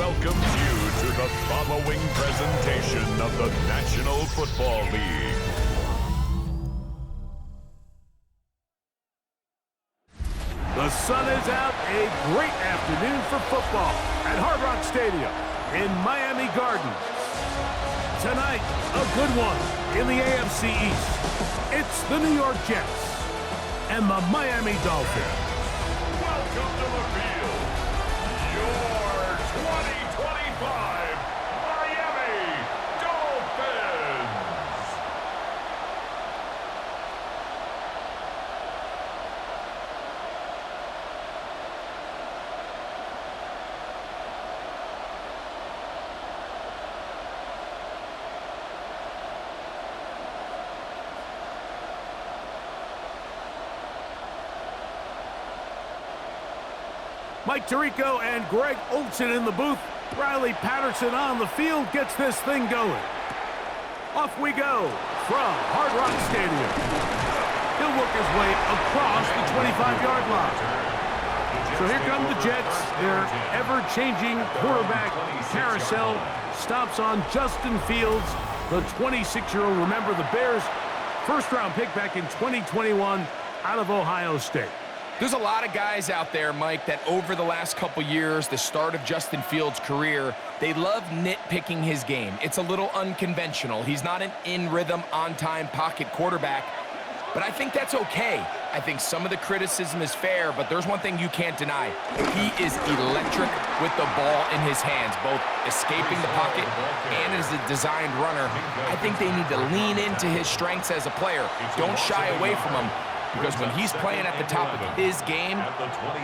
welcomes you to the following presentation of the National Football League. The sun is out, a great afternoon for football at Hard Rock Stadium in Miami Gardens. Tonight, a good one in the AFC East. It's the New York Jets and the Miami Dolphins. Welcome to the field, your 2025 Miami Dolphins. Mike Tirico and Greg Olsen in the booth. Riley Patterson on the field gets this thing going. Off we go from Hard Rock Stadium. He'll work his way across the 25-yard line. So here come the Jets. Their ever-changing quarterback carousel stops on Justin Fields, the 26-year-old. Remember, the Bears' first-round pick back in 2021 out of Ohio State. There's a lot of guys out there, Mike, that over the last couple years, the start of Justin Fields' career, they love nitpicking his game. It's a little unconventional. He's not an in-rhythm, on-time pocket quarterback, but I think that's okay. I think some of the criticism is fair, but there's one thing you can't deny. He is electric with the ball in his hands, both escaping the pocket and as a designed runner. I think they need to lean into his strengths as a player. Don't shy away from him. Because when he's playing at the top of his game,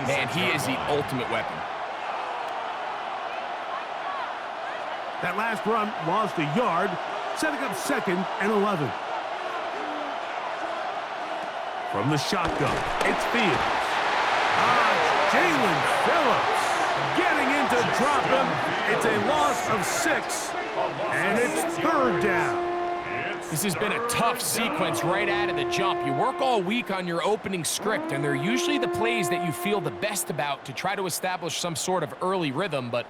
man, he is the ultimate weapon. That last run lost a yard, setting up 2nd and 11. From the shotgun, it's Fields. Jalen Phillips getting in to drop him. It's a loss of 6, and it's 3rd down. This has been a tough sequence right out of the jump. You work all week on your opening script, and they're usually the plays that you feel the best about to try to establish some sort of early rhythm, but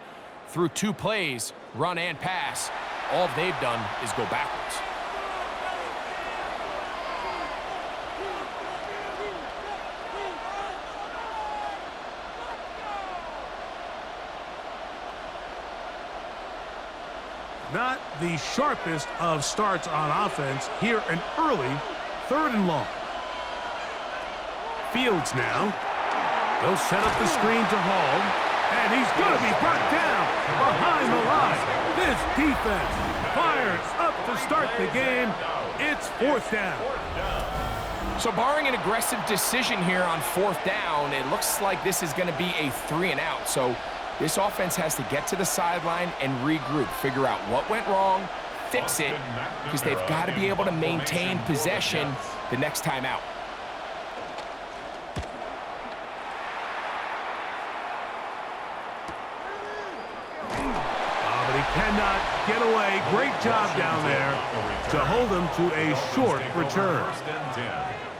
through 2 plays, run and pass, all they've done is go backwards. Not the sharpest of starts on offense. Here an early 3rd and long. Fields now. They'll set up the screen to Hall. And he's going to be brought down behind the line. This defense fires up to start the game. It's 4th down. So barring an aggressive decision here on 4th down, it looks like this is going to be a 3-and-out. So this offense has to get to the sideline and regroup, figure out what went wrong, fix it, because they've got to be able to maintain possession the next time out. But he cannot get away. Great job down there to hold him to a short return.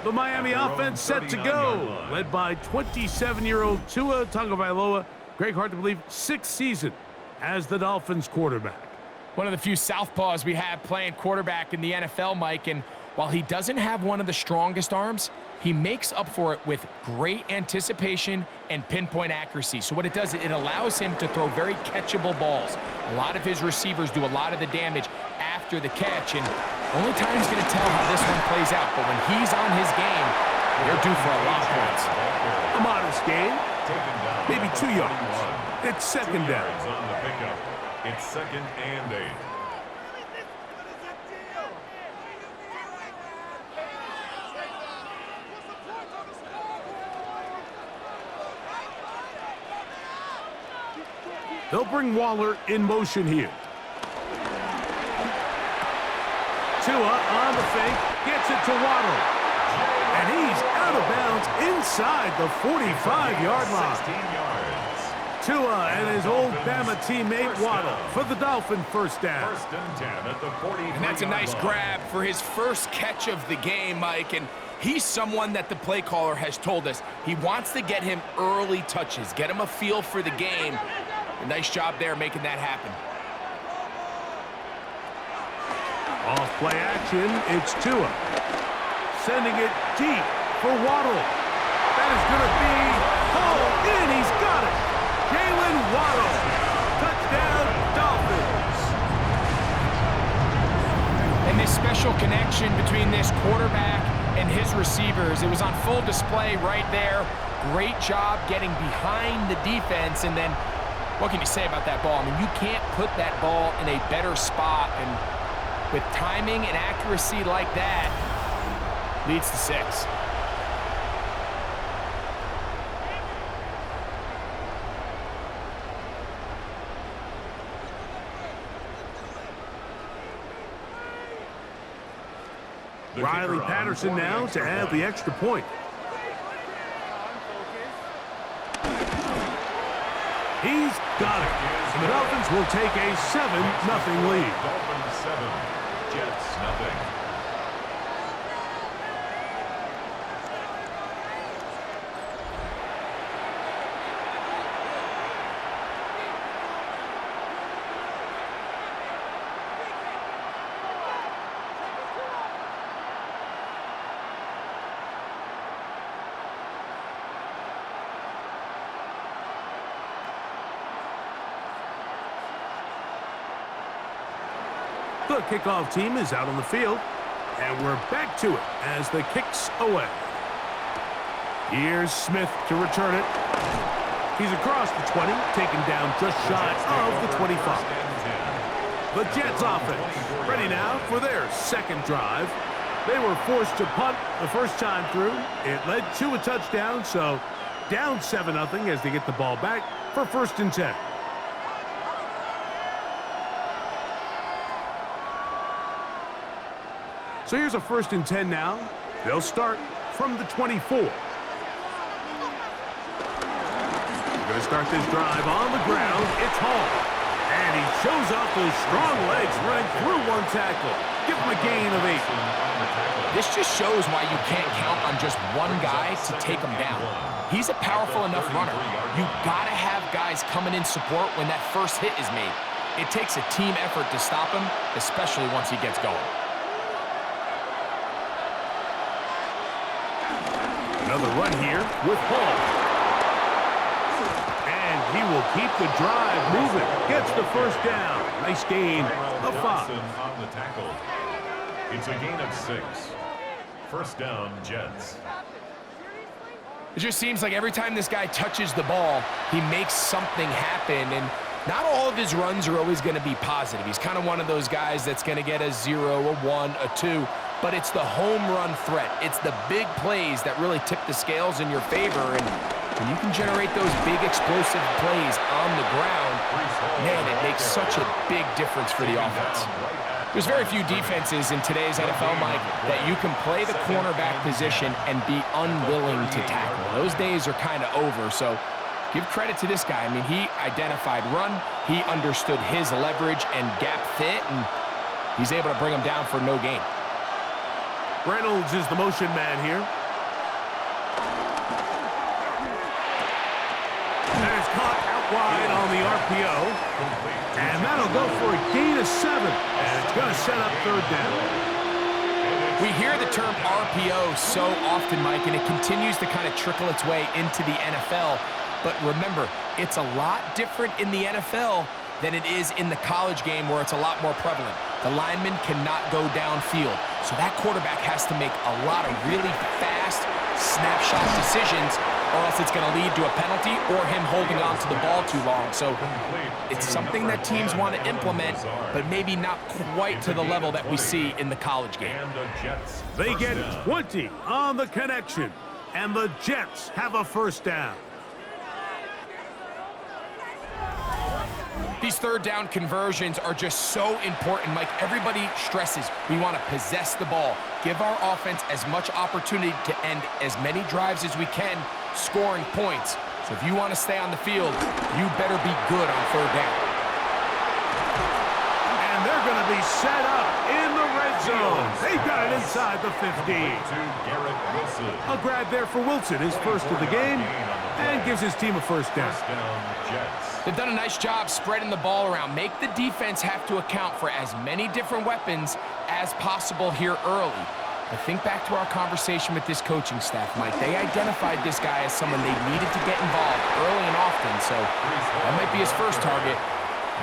The Miami offense set to go, led by 27-year-old Tua Tagovailoa. Greg, hard to believe, 6th season as the Dolphins quarterback. One of the few southpaws we have playing quarterback in the NFL, Mike, and while he doesn't have one of the strongest arms, he makes up for it with great anticipation and pinpoint accuracy. So what it does, it allows him to throw very catchable balls. A lot of his receivers do a lot of the damage after the catch, and only time's going to tell how this one plays out. But when he's on his game, they're due for a lot of points. A modest game. Maybe 2 yards. It's 2nd down. On the pickup. It's 2nd and 8. They'll bring Waller in motion here. Tua on the fake, gets it to Waddle. And he's out of bounds inside the 45-yard line. 16 yards. Tua and his old Bama teammate Waddle for the Dolphin 1st down. 1st and 10 at the 40. And that's a nice grab for his first catch of the game, Mike. And he's someone that the play caller has told us he wants to get him early touches, get him a feel for the game. A nice job there making that happen. Off play action, it's Tua. Sending it deep for Waddle. That is going to be hauled in. He's got it. Jalen Waddle. Touchdown, Dolphins. And this special connection between this quarterback and his receivers, it was on full display right there. Great job getting behind the defense. And then what can you say about that ball? I mean, you can't put that ball in a better spot. And with timing and accuracy like that, leads to 6. Riley Patterson now to add the extra point. He's got it. And the Dolphins will take a 7-0 lead. Dolphins 7, Jets 0. The kickoff team is out on the field, and we're back to it as the kick's away. Here's Smith to return it. He's across the 20, taken down just shy of the 25. The Jets offense ready now for their second drive. They were forced to punt the first time through. It led to a touchdown, so down 7-0 as they get the ball back for 1st and 10. So here's a 1st and 10 now. They'll start from the 24. They're going to start this drive on the ground. It's Hall. And he shows off those strong legs running through one tackle. Give him a gain of 8. This just shows why you can't count on just one guy to take him down. He's a powerful enough runner. You got to have guys coming in support when that first hit is made. It takes a team effort to stop him, especially once he gets going. Another run here with Hall. And he will keep the drive moving. Gets the first down. Nice gain of 5. On the tackle. It's a gain of 6. 1st down, Jets. It just seems like every time this guy touches the ball, he makes something happen. And not all of his runs are always going to be positive. He's kind of one of those guys that's going to get a 0, a 1, a 2. But it's the home run threat. It's the big plays that really tip the scales in your favor. And when you can generate those big explosive plays on the ground, man, it makes such a big difference for the offense. There's very few defenses in today's NFL, Mike, that you can play the cornerback position and be unwilling to tackle. Those days are kind of over, so give credit to this guy. I mean, he identified run, he understood his leverage and gap fit, and he's able to bring him down for no gain. Reynolds is the motion man here. And it's caught out wide on the RPO. And that'll go for a gain of 7. And it's going to set up 3rd down. We hear the term RPO so often, Mike, and it continues to kind of trickle its way into the NFL. But remember, it's a lot different in the NFL than it is in the college game where it's a lot more prevalent. The lineman cannot go downfield. So that quarterback has to make a lot of really fast snapshot decisions, or else it's going to lead to a penalty or him holding on to the ball too long. So it's something that teams want to implement, but maybe not quite to the level that we see in the college game. They get 20 on the connection, and the Jets have a 1st down. These 3rd down conversions are just so important, Mike. Everybody stresses we want to possess the ball, give our offense as much opportunity to end as many drives as we can, scoring points. So if you want to stay on the field, you better be good on 3rd down. And they're going to be set up in the red zone. They've got it inside the 50. A grab there for Wilson, his 1st of the game. and gives his team a first down. First down, Jets. They've done a nice job spreading the ball around. Make the defense have to account for as many different weapons as possible here early. But think back to our conversation with this coaching staff, Mike. They identified this guy as someone they needed to get involved early and often, so that might be his first target.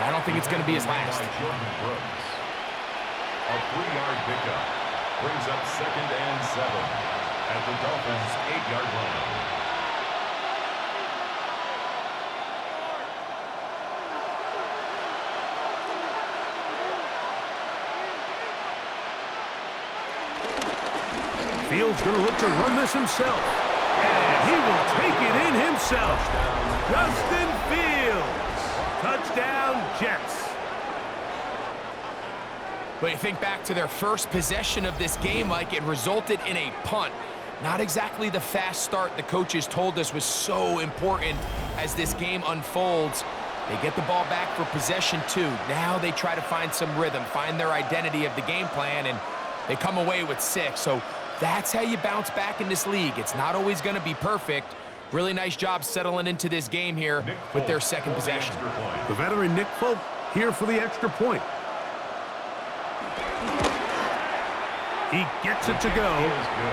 I don't think it's going to be his last. A 3-yard pickup brings up 2nd and 7 at the Dolphins' 8-yard line. Fields going to look to run this himself. And he will take it in himself. Justin Fields. Touchdown, Jets. But you think back to their first possession of this game, like it resulted in a punt. Not exactly the fast start the coaches told us was so important as this game unfolds. They get the ball back for possession 2. Now they try to find some rhythm, find their identity of the game plan, and they come away with 6. So that's how you bounce back in this league. It's not always going to be perfect. Really nice job settling into this game here with their second possession. The veteran Nick Folk here for the extra point. He gets it to go,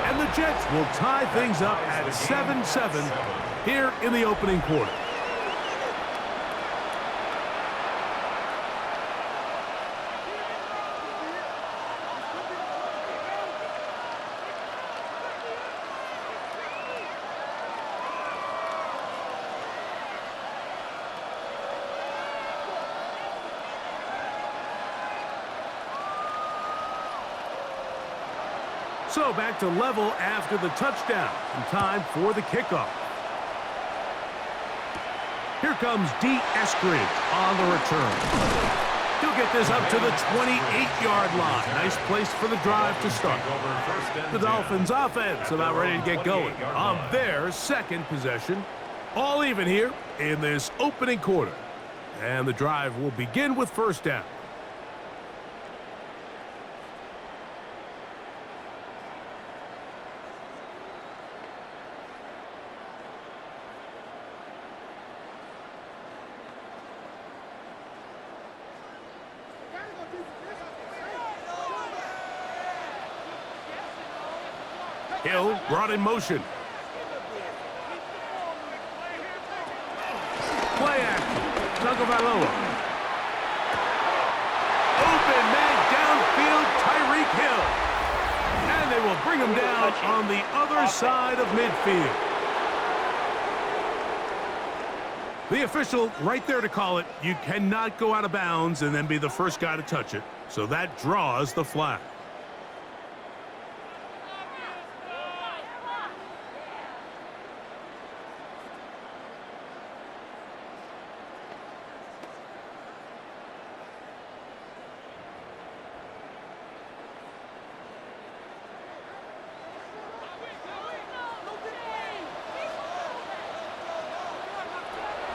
and the Jets will tie things up at 7-7 here in the opening quarter. So back to level after the touchdown, and time for the kickoff. Here comes D. Eskridge on the return. He'll get this up to the 28-yard line. Nice place for the drive to start. The Dolphins offense about ready to get going on their second possession. All even here in this opening quarter. And the drive will begin with first down. Hill brought in motion. Play action. Tagovailoa. Open man downfield, Tyreek Hill. And they will bring him down on the other side of midfield. The official right there to call it. You cannot go out of bounds and then be the first guy to touch it. So that draws the flag.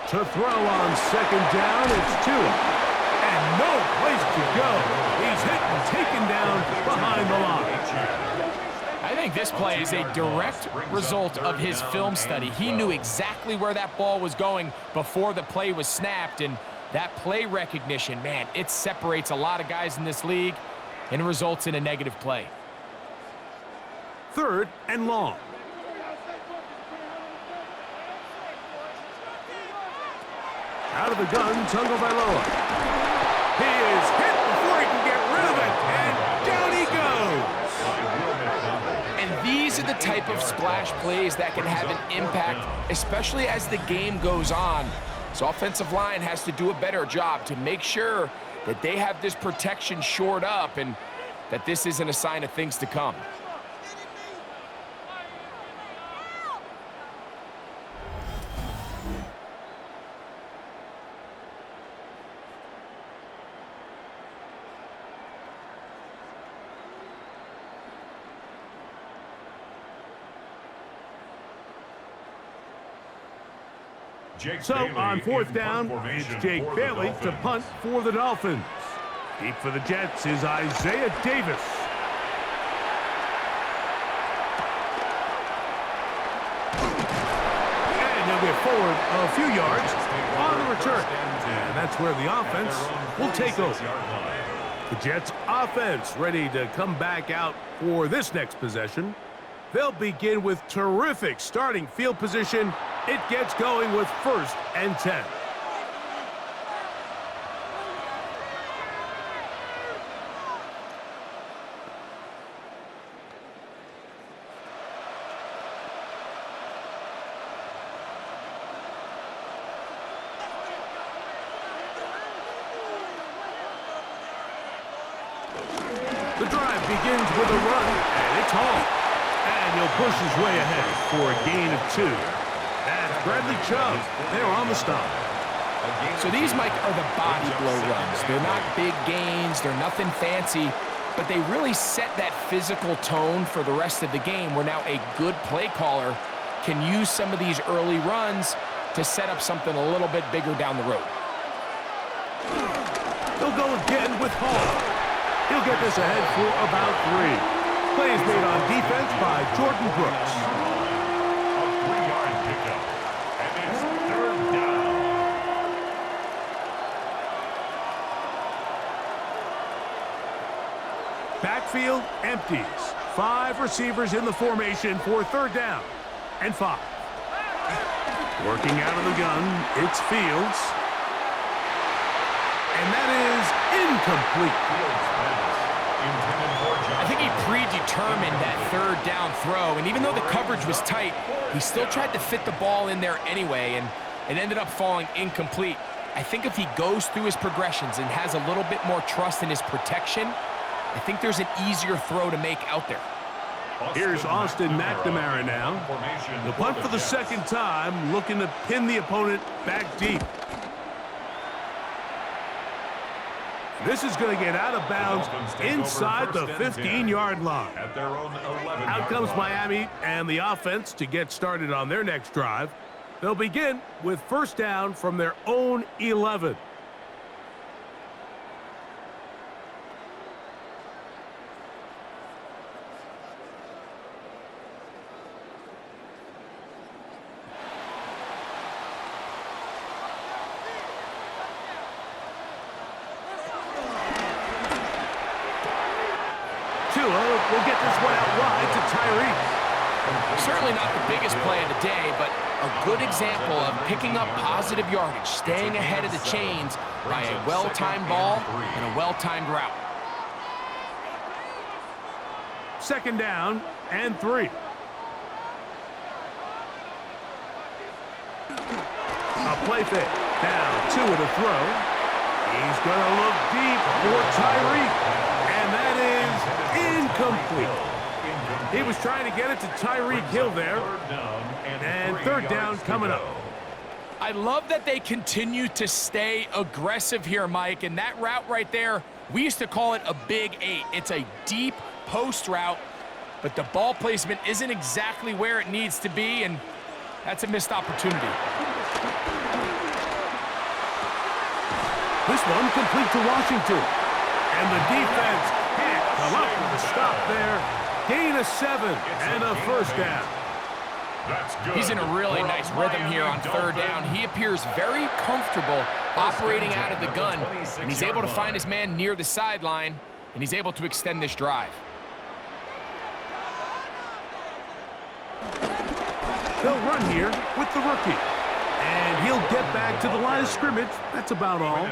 To throw on second down, it's Tua. And no place to go. He's hit and taken down behind the line. I think this play is a direct result of his film study. He knew exactly where that ball was going before the play was snapped, and that play recognition, man, it separates a lot of guys in this league and results in a negative play. 3rd and long. Out of the gun, Tagovailoa. He is hit before he can get rid of it, and down he goes. And these are the type of splash plays that can have an impact, especially as the game goes on. So offensive line has to do a better job to make sure that they have this protection shored up and that this isn't a sign of things to come. So on 4th down, it's Jake Bailey to punt for the Dolphins. Deep for the Jets is Isaiah Davis. And he'll get forward a few yards on the return. And that's where the offense will take over. The Jets offense ready to come back out for this next possession. They'll begin with terrific starting field position. It gets going with 1st and 10. The drive begins with a run, and it's home. And he'll push his way ahead for a gain of 2. That's Bradley Chubb. They're on the stop. So these, Mike, are the body blow runs. They're not big gains. They're nothing fancy. But they really set that physical tone for the rest of the game where now a good play caller can use some of these early runs to set up something a little bit bigger down the road. They'll go again with Hall. He'll get this ahead for about 3. Play is made on defense by Jordan Brooks. A 3-yard pickup. And it's 3rd down. Backfield empties. 5 receivers in the formation for 3rd down and 5. Working out of the gun, it's Fields. And that is incomplete. I think he predetermined that 3rd down throw, and even though the coverage was tight, he still tried to fit the ball in there anyway, and it ended up falling incomplete. I think if he goes through his progressions and has a little bit more trust in his protection, I think there's an easier throw to make out there. Here's Austin McNamara now. The punt for the 2nd time, looking to pin the opponent back deep. This is going to get out of bounds inside the 15-yard line. Out comes Miami and the offense to get started on their next drive. They'll begin with 1st down from their own 11. Will get this one out wide to Tyreek. Certainly not the biggest play of the day, but a good example of picking up positive yardage, staying ahead of the chains by a well-timed ball and a well-timed route. 2nd down and 3. A play fake. Now 2 with a throw. He's going to look deep for Tyreek. And that is incomplete. He was trying to get it to Tyreek Hill there. And 3rd down coming up. I love that they continue to stay aggressive here, Mike. And that route right there, we used to call it a big 8. It's a deep post route, but the ball placement isn't exactly where it needs to be, and that's a missed opportunity. This one complete to Washington. And the defense can't come up with a stop there. Gain of 7 and a 1st down. He's in a really nice rhythm here on 3rd down. He appears very comfortable operating out of the gun, and he's able to find his man near the sideline, and he's able to extend this drive. They'll run here with the rookie. And he'll get back to the line of scrimmage. That's about all.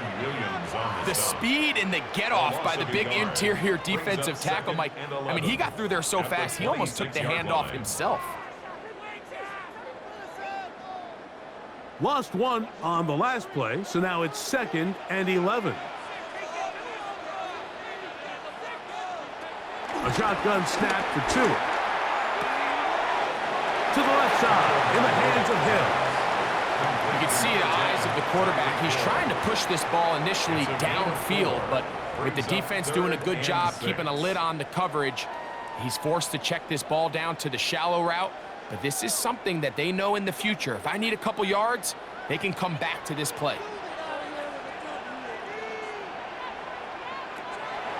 The speed and the get-off by the big interior defensive tackle, Mike. I mean, he got through there so fast, he almost took the handoff himself. Lost 1 on the last play, so now it's 2nd and 11. A shotgun snap for 2. To the left side, in the hands of Hill. You can see the eyes of the quarterback. He's trying to push this ball initially downfield, but with the defense doing a good job keeping a lid on the coverage, he's forced to check this ball down to the shallow route. But this is something that they know in the future. If I need a couple yards, they can come back to this play.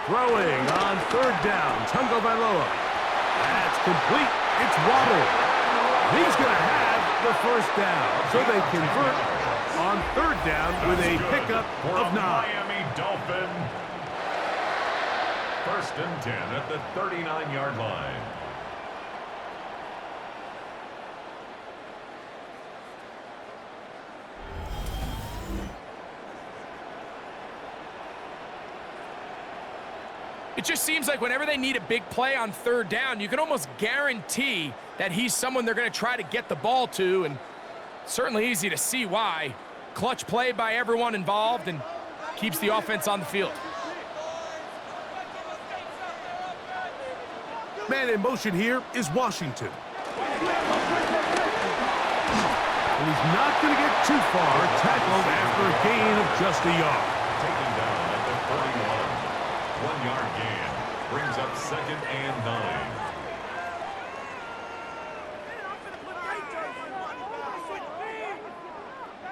Throwing on 3rd down, Tungo Bailoa. That's complete. It's Waddle. He's going to have the first down. So they convert on third down with a pickup of 9. Miami Dolphin. First and 10 at the 39-yard line. It just seems like whenever they need a big play on third down, you can almost guarantee that he's someone they're going to try to get the ball to, and certainly easy to see why. Clutch play by everyone involved and keeps the offense on the field. Man in motion here is Washington. And he's not going to get too far, tackled after a gain of just a yard. Taken down at the 31. 1-yard gain. Brings up second and 9.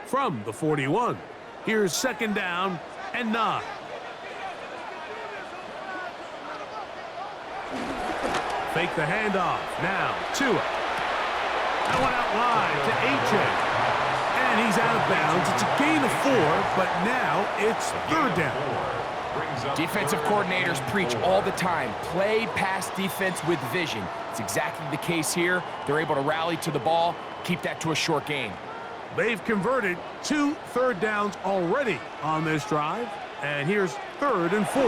From the 41, here's second down and 9. Fake the handoff. Now, Tua. That one out wide to H.A. And he's out of bounds. It's a gain of 4, but now it's third down. Defensive coordinators preach all the time, play pass defense with vision. It's exactly the case here. They're able to rally to the ball, keep that to a short gain. They've converted 2 third downs already on this drive. And here's third and 4.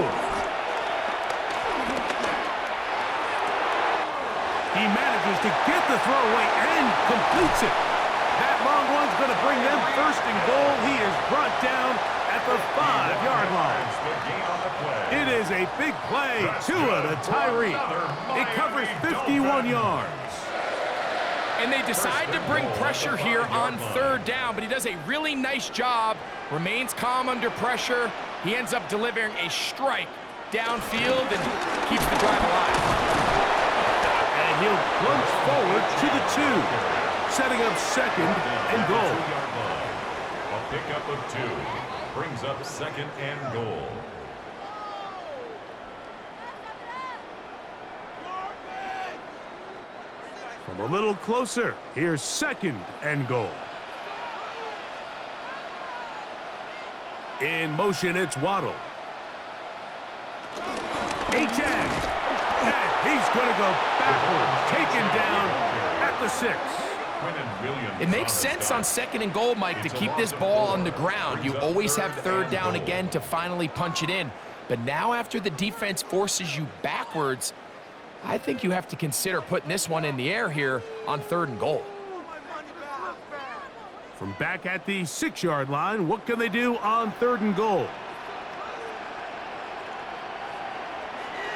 He manages to get the throw away and completes it. That long one's going to bring them first and goal. He is brought down at the 5-yard line. It is a big play. Tua to Tyree. It covers 51 yards. And they decide to bring pressure here on third down, but he does a really nice job, remains calm under pressure. He ends up delivering a strike downfield and keeps the drive alive. And he'll plunge forward to the 2, setting up second and goal. A pickup of 2 brings up second and goal. From a little closer, here's second and goal. In motion, it's Waddle. A-10. And he's going to go backwards, taken down at the 6. It makes sense on second and goal, Mike, to keep this ball on the ground. You always have third down again to finally punch it in. But now after the defense forces you backwards, I think you have to consider putting this one in the air here on third and goal. From back at the 6-yard line, what can they do on third and goal?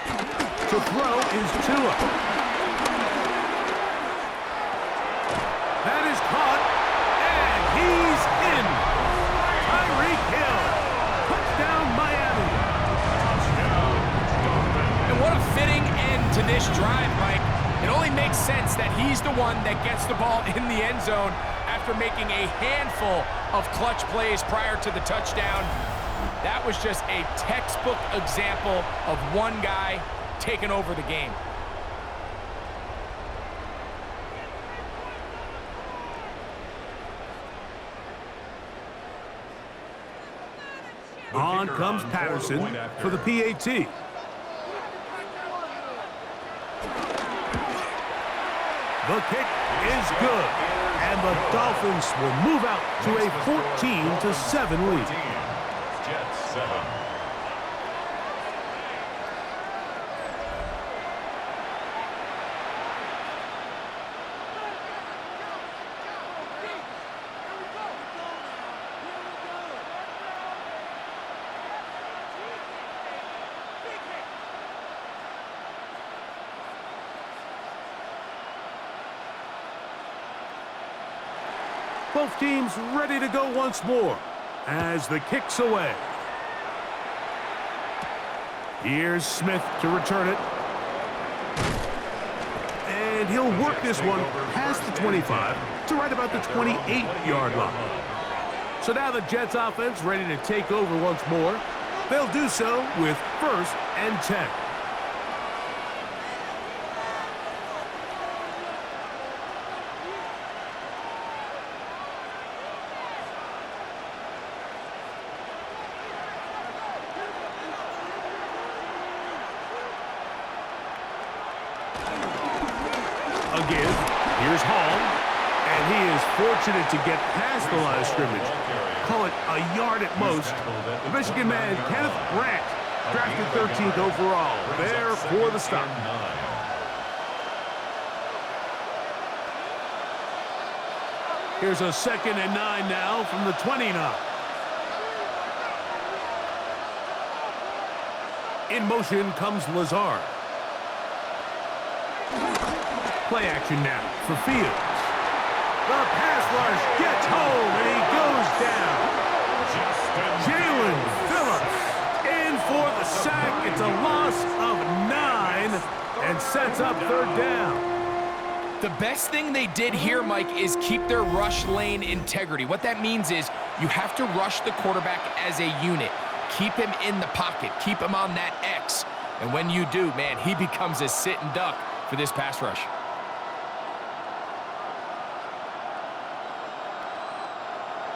To throw is Tua. That is caught, and he's in. Tyreek Hill. Touchdown, Miami. And what a fitting end to this drive, Mike. It only makes sense that he's the one that gets the ball in the end zone after making a handful of clutch plays prior to the touchdown. That was just a textbook example of one guy taking over the game. On comes Patterson for the PAT. The kick is good, and the Dolphins will move out to a 14-7 lead. Jets 7. Both teams ready to go once more as the kick's away. Here's Smith to return it. And he'll work this one past the 25 to right about the 28-yard line. So now the Jets offense ready to take over once more. They'll do so with first and 10. give. Here's Hall. And he is fortunate to get past the line of scrimmage. Call it a yard at most. The Michigan man, Kenneth Grant, drafted 13th overall. There for the stop. Here's a 2nd and 9 now from the 29. In motion comes Lazard. Play action now for Fields. The pass rush gets home, and he goes down. Jalen Phillips in for the sack. It's a loss of 9 and sets up 3rd down. The best thing they did here, Mike, is keep their rush lane integrity. What that means is you have to rush the quarterback as a unit. Keep him in the pocket. Keep him on that X. And when you do, man, he becomes a sitting duck for this pass rush.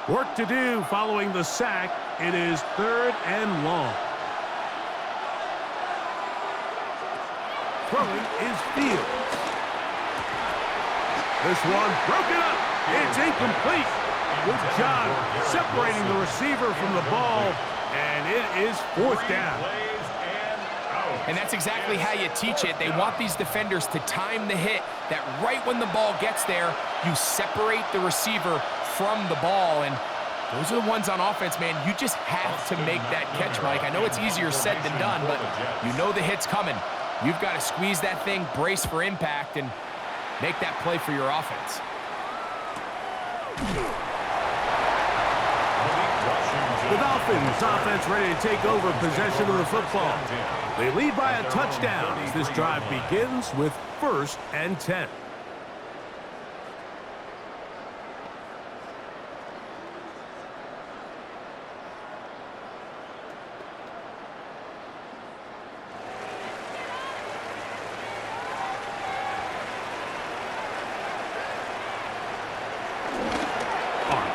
Work to do following the sack. It is 3rd and long. Throwing is Fields. This one broken up. It's incomplete. Good job separating the receiver from the ball, and it is 4th down. And that's exactly how you teach it. They want these defenders to time the hit, that right when the ball gets there, you separate the receiver from the ball. And those are the ones on offense, man. You just have to make that catch, Mike. I know it's easier said than done, but you know the hit's coming. You've got to squeeze that thing, brace for impact, and make that play for your offense. The Dolphins offense ready to take over possession of the football. They lead by a touchdown as this drive begins with 1st and 10.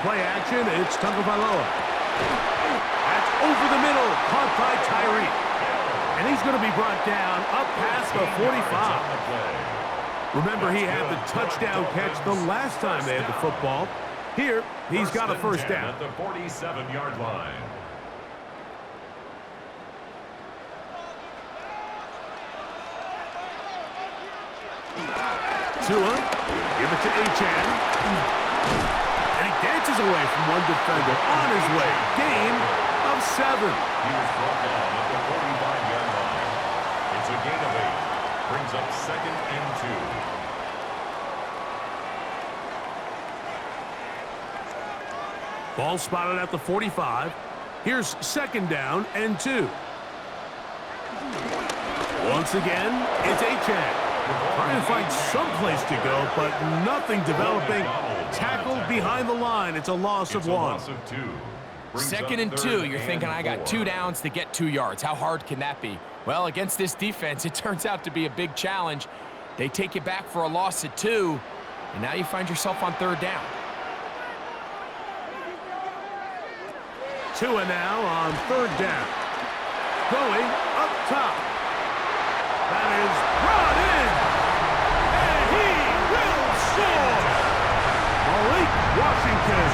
Play action, it's Tagovailoa. That's over the middle, caught by Tyreek. And he's going to be brought down up past the 45. Remember, he had the touchdown catch the last time they had the football. Here, he's got a 1st down. At the 47-yard line. Tua, give it to Achane. Dances away from one defender on his way. Gain of 7. He was brought down at the 45-yard line. It's a gain of 8. Brings up 2nd and 2. Ball spotted at the 45. Here's 2nd down and 2. Once again, it's Achane. Trying to find some place to go, but nothing developing. Tackled behind the line. It's a loss of 1. 2nd and 2. You're thinking, I got 2 downs to get 2 yards. How hard can that be? Well, against this defense, it turns out to be a big challenge. They take you back for a loss of 2, and now you find yourself on 3rd down. Tua now on 3rd down. Going up top. That is brought in. And he will score. Malik Washington.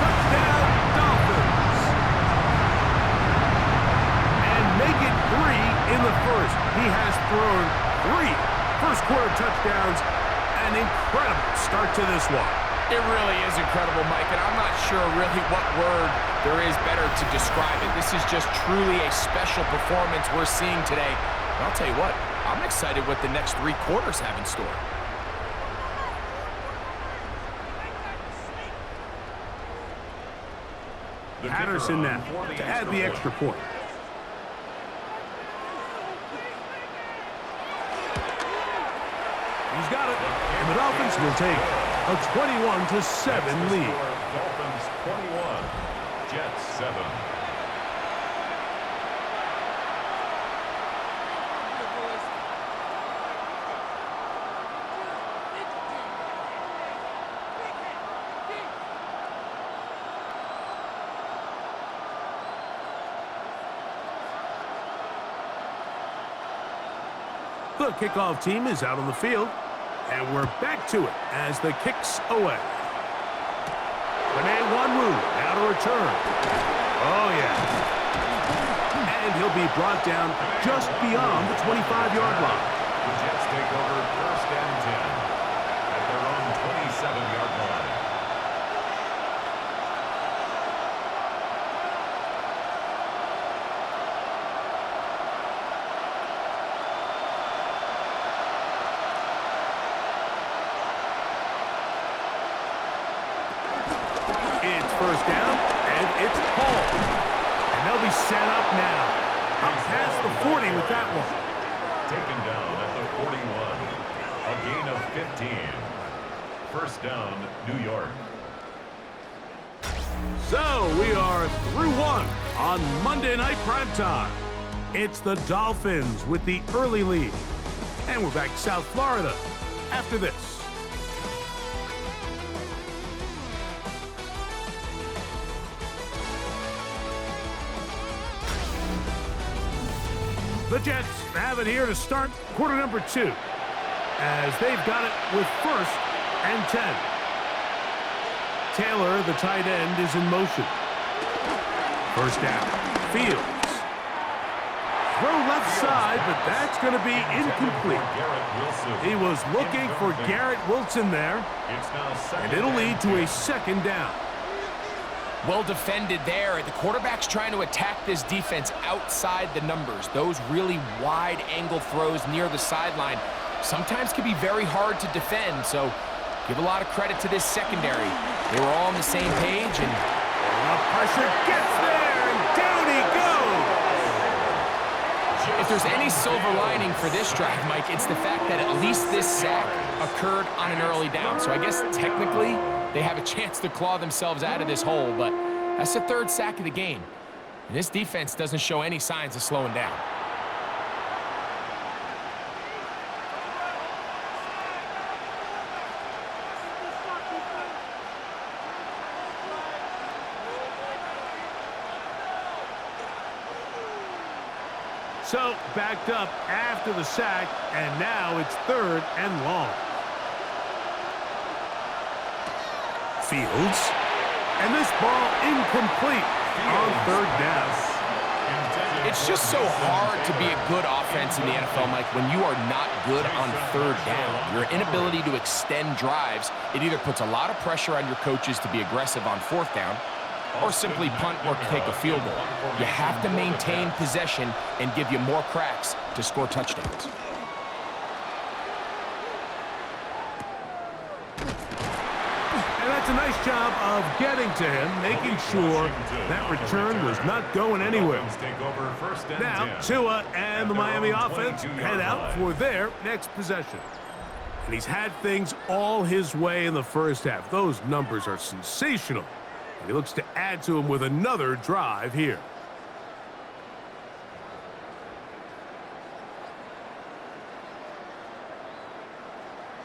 Touchdown Dolphins. And make it 3 in the 1st. He has thrown 3 first-quarter touchdowns. An incredible start to this one. It really is incredible, Mike, and I'm not sure really what word there is better to describe it. This is just truly a special performance we're seeing today. And I'll tell you what, I'm excited what the next 3 quarters have in store. Patterson now to add the extra point. He's got it, and the Dolphins will take a 21-7 lead. Dolphins 21, Jets 7. The kickoff team is out on the field. And we're back to it as the kick's away. Wanwu now to return. Oh, yeah. And he'll be brought down just beyond the 25-yard line. The Jets take over 1st and 10 at their own 27-yard line. It's 1st down, and it's Paul. And they'll be set up now. Up past the 40 with that one. Taken down at the 41. A gain of 15. 1st down, New York. So we are through one on Monday Night Primetime. It's the Dolphins with the early lead. And we're back to South Florida after this. The Jets have it here to start quarter number 2, as they've got it with 1st and 10. Taylor, the tight end, is in motion. 1st down, Fields. Throw left side, but that's going to be incomplete. He was looking for Garrett Wilson there, and it'll lead to a 2nd down. Well defended there. The quarterback's trying to attack this defense outside the numbers. Those really wide angle throws near the sideline sometimes can be very hard to defend, so give a lot of credit to this secondary. They were all on the same page, and the pressure gets there, and down he goes. If there's any silver lining for this drive, Mike, it's the fact that at least this sack occurred on an early down. So I guess technically they have a chance to claw themselves out of this hole, but that's the 3rd sack of the game. And this defense doesn't show any signs of slowing down. So backed up after the sack, and now it's 3rd and long. Fields, and this ball incomplete on 3rd down. It's just so hard to be a good offense in the NFL, Mike, when you are not good on 3rd down. Your inability to extend drives, it either puts a lot of pressure on your coaches to be aggressive on 4th down, or simply punt or take a field goal. You have to maintain possession and give you more cracks to score touchdowns. And that's a nice job of getting to him, making sure that return was not going anywhere. Now, Tua and the Miami offense head out for their next possession. And he's had things all his way in the 1st half. Those numbers are sensational. And he looks to add to him with another drive here.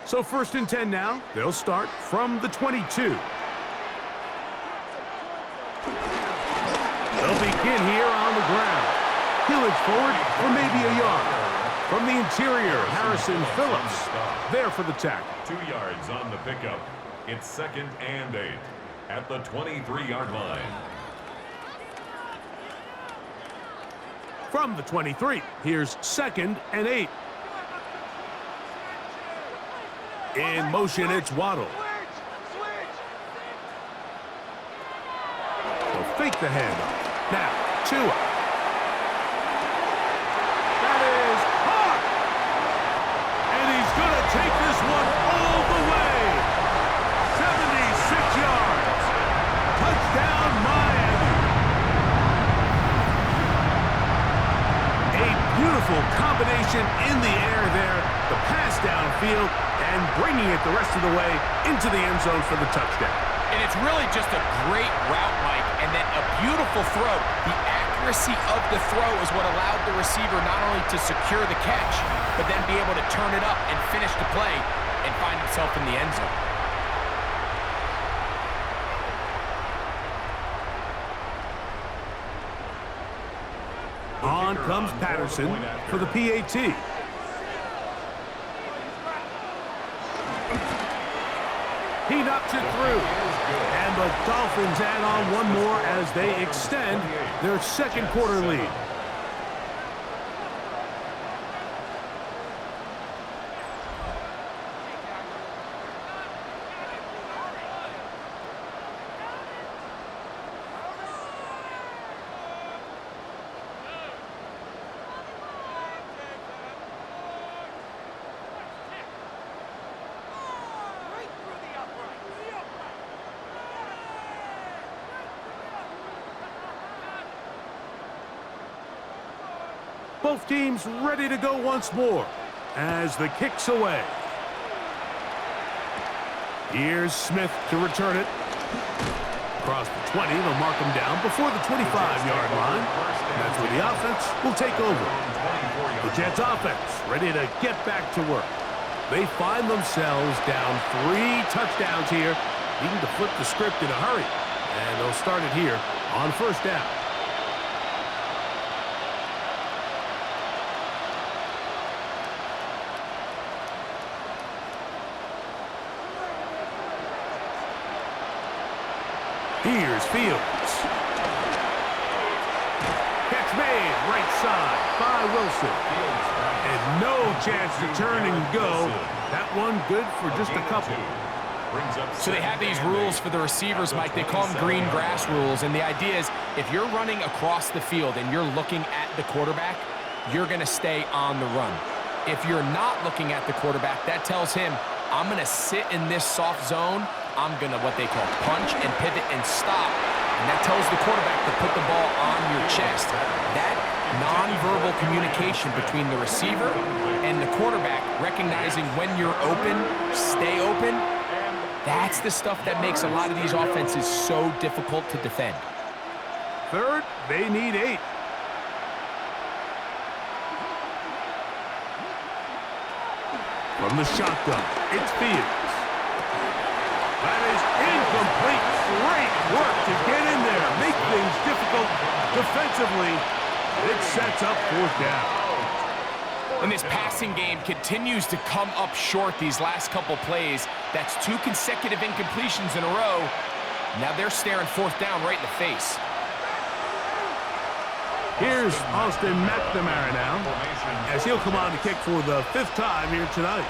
So 1st and 10 now. They'll start from the 22. They'll begin here on the ground. He'll look forward for maybe a yard. From the interior, Harrison Phillips there for the tackle. 2 yards on the pickup. It's 2nd and 8 at the 23-yard line. From the 23, here's 2nd and 8. In motion, it's Waddle. They'll fake the handoff. Now, Tua. That is caught! And he's going to take this one all the way. 76 yards. Touchdown, Miami. A beautiful combination in the air there. The pass downfield and bringing it the rest of the way into the end zone for the touchdown. And it's really just a great route, Mike, and then a beautiful throw. The accuracy of the throw is what allowed the receiver not only to secure the catch, but then be able to turn it up and finish the play and find himself in the end zone. On comes Patterson for the PAT. chops it through. And the Dolphins add on one more as they extend their second quarter lead. Both teams ready to go once more as the kick's away. Here's Smith to return it. Across the 20, they'll mark him down before the 25-yard line. And that's where the offense will take over. The Jets offense ready to get back to work. They find themselves down 3 touchdowns here, needing to flip the script in a hurry. And they'll start it here on first down. Here's Fields. Catch made, right side by Wilson. And no chance to turn and go. That one good for just a couple. So they have these rules for the receivers, Mike. They call them green grass rules. And the idea is if you're running across the field and you're looking at the quarterback, you're going to stay on the run. If you're not looking at the quarterback, that tells him, I'm going to sit in this soft zone. I'm going to what they call punch and pivot and stop. And that tells the quarterback to put the ball on your chest. That nonverbal communication between the receiver and the quarterback, recognizing when you're open, stay open, that's the stuff that makes a lot of these offenses so difficult to defend. Third, they need 8. From the shotgun, it's Fields. That is incomplete. Great work to get in there. Make things difficult defensively. It sets up fourth down. And this passing game continues to come up short these last couple plays. That's 2 consecutive incompletions in a row. Now they're staring fourth down right in the face. Here's Austin McNamara now, as he'll come on to kick for the 5th time here tonight.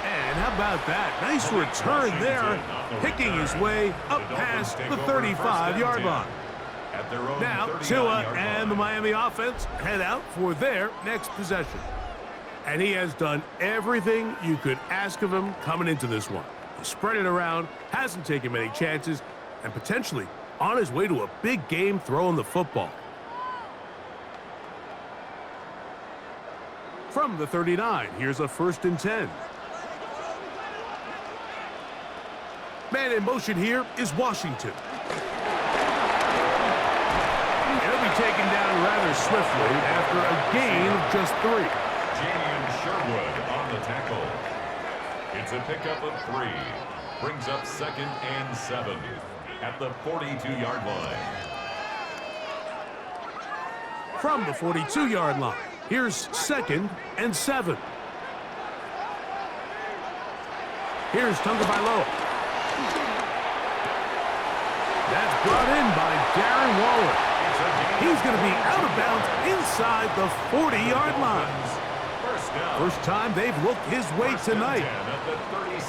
And how about that? Nice return there, picking his way up past the 35-yard line. Now, Tua and the Miami offense head out for their next possession. And he has done everything you could ask of him coming into this one. He spread it around, hasn't taken many chances, and potentially on his way to a big game throwing the football. From the 39, here's a 1st and 10. Man in motion here is Washington. He'll be taken down rather swiftly after a gain of just 3. Sherwood on the tackle. It's a pickup of 3. Brings up 2nd and 7 at the 42-yard line. From the 42-yard line, here's 2nd and 7. Here's Tagovailoa. That's brought in by Darren Waller. He's going to be out of bounds inside the 40-yard line. First time they've looked his way tonight.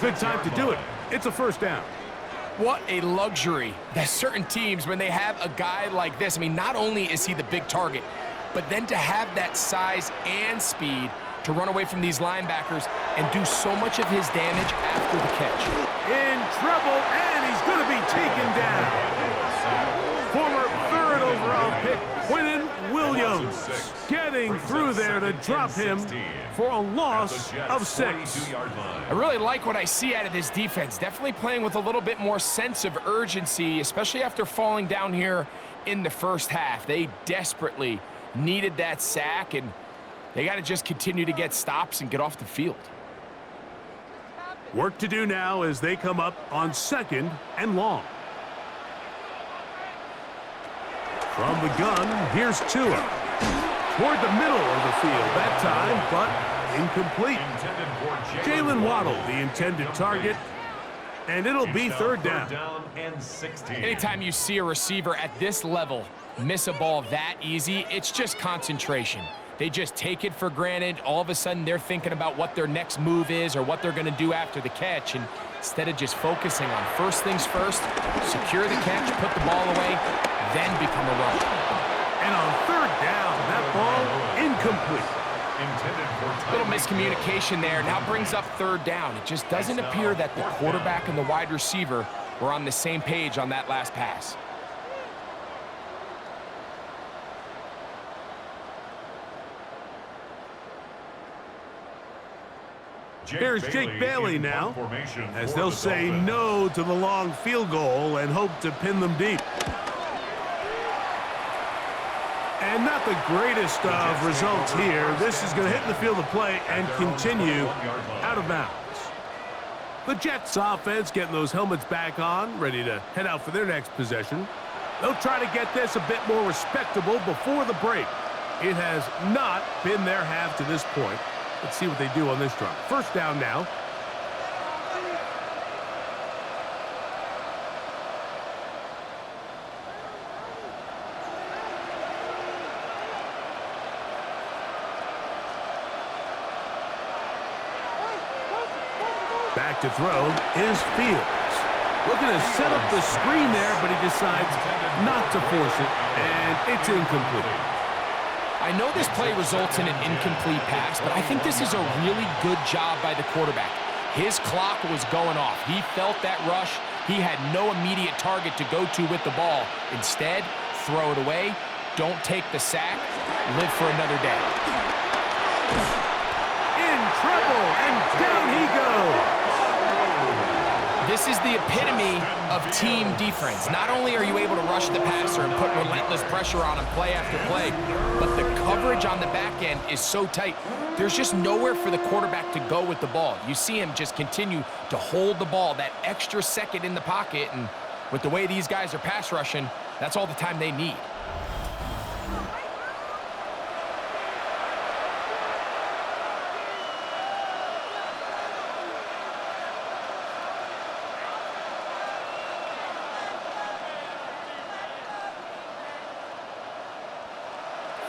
Good time to do it. It's a 1st down. What a luxury that certain teams, when they have a guy like this, I mean, not only is he the big target, but then to have that size and speed to run away from these linebackers and do so much of his damage after the catch. In trouble, and he's going to be taken down. Former 3rd overall pick, Quinnen Williams, getting through there to drop him for a loss of 6. I really like what I see out of this defense. Definitely playing with a little bit more sense of urgency, especially after falling down here in the first half. They desperately needed that sack, and they got to just continue to get stops and get off the field. Work to do now as they come up on 2nd and long. From the gun, here's Tua. toward the middle of the field that time, but incomplete. Jalen Waddle, the intended target, and it'll be third down. And 16. Anytime you see a receiver at this level miss a ball that easy, it's just concentration. They just take it for granted. All of a sudden, they're thinking about what their next move is or what they're going to do after the catch. And instead of just focusing on first things first, secure the catch, put the ball away, then become a runner. And on third down, that ball incomplete. Little miscommunication there. Now brings up third down. It just doesn't appear that the quarterback and the wide receiver were on the same page on that last pass. Here's Jake Bailey now, as they'll say no to the long field goal and hope to pin them deep. And not the greatest of results here. This is going to hit the field of play and continue out of bounds. The Jets offense getting those helmets back on, ready to head out for their next possession. They'll try to get this a bit more respectable before the break. It has not been their half to this point. Let's see what they do on this drive. First down now. Back to throw is Fields. Looking to set up the screen there, but he decides not to force it, and it's incomplete. I know this play results in an incomplete pass, but I think this is a really good job by the quarterback. His clock was going off. He felt that rush. He had no immediate target to go to with the ball. Instead, throw it away. Don't take the sack. Live for another day. In trouble, and down he goes. This is the epitome of team defense. Not only are you able to rush the passer and put relentless pressure on him play after play, but the coverage on the back end is so tight. There's just nowhere for the quarterback to go with the ball. You see him just continue to hold the ball that extra second in the pocket, and with the way these guys are pass rushing, that's all the time they need.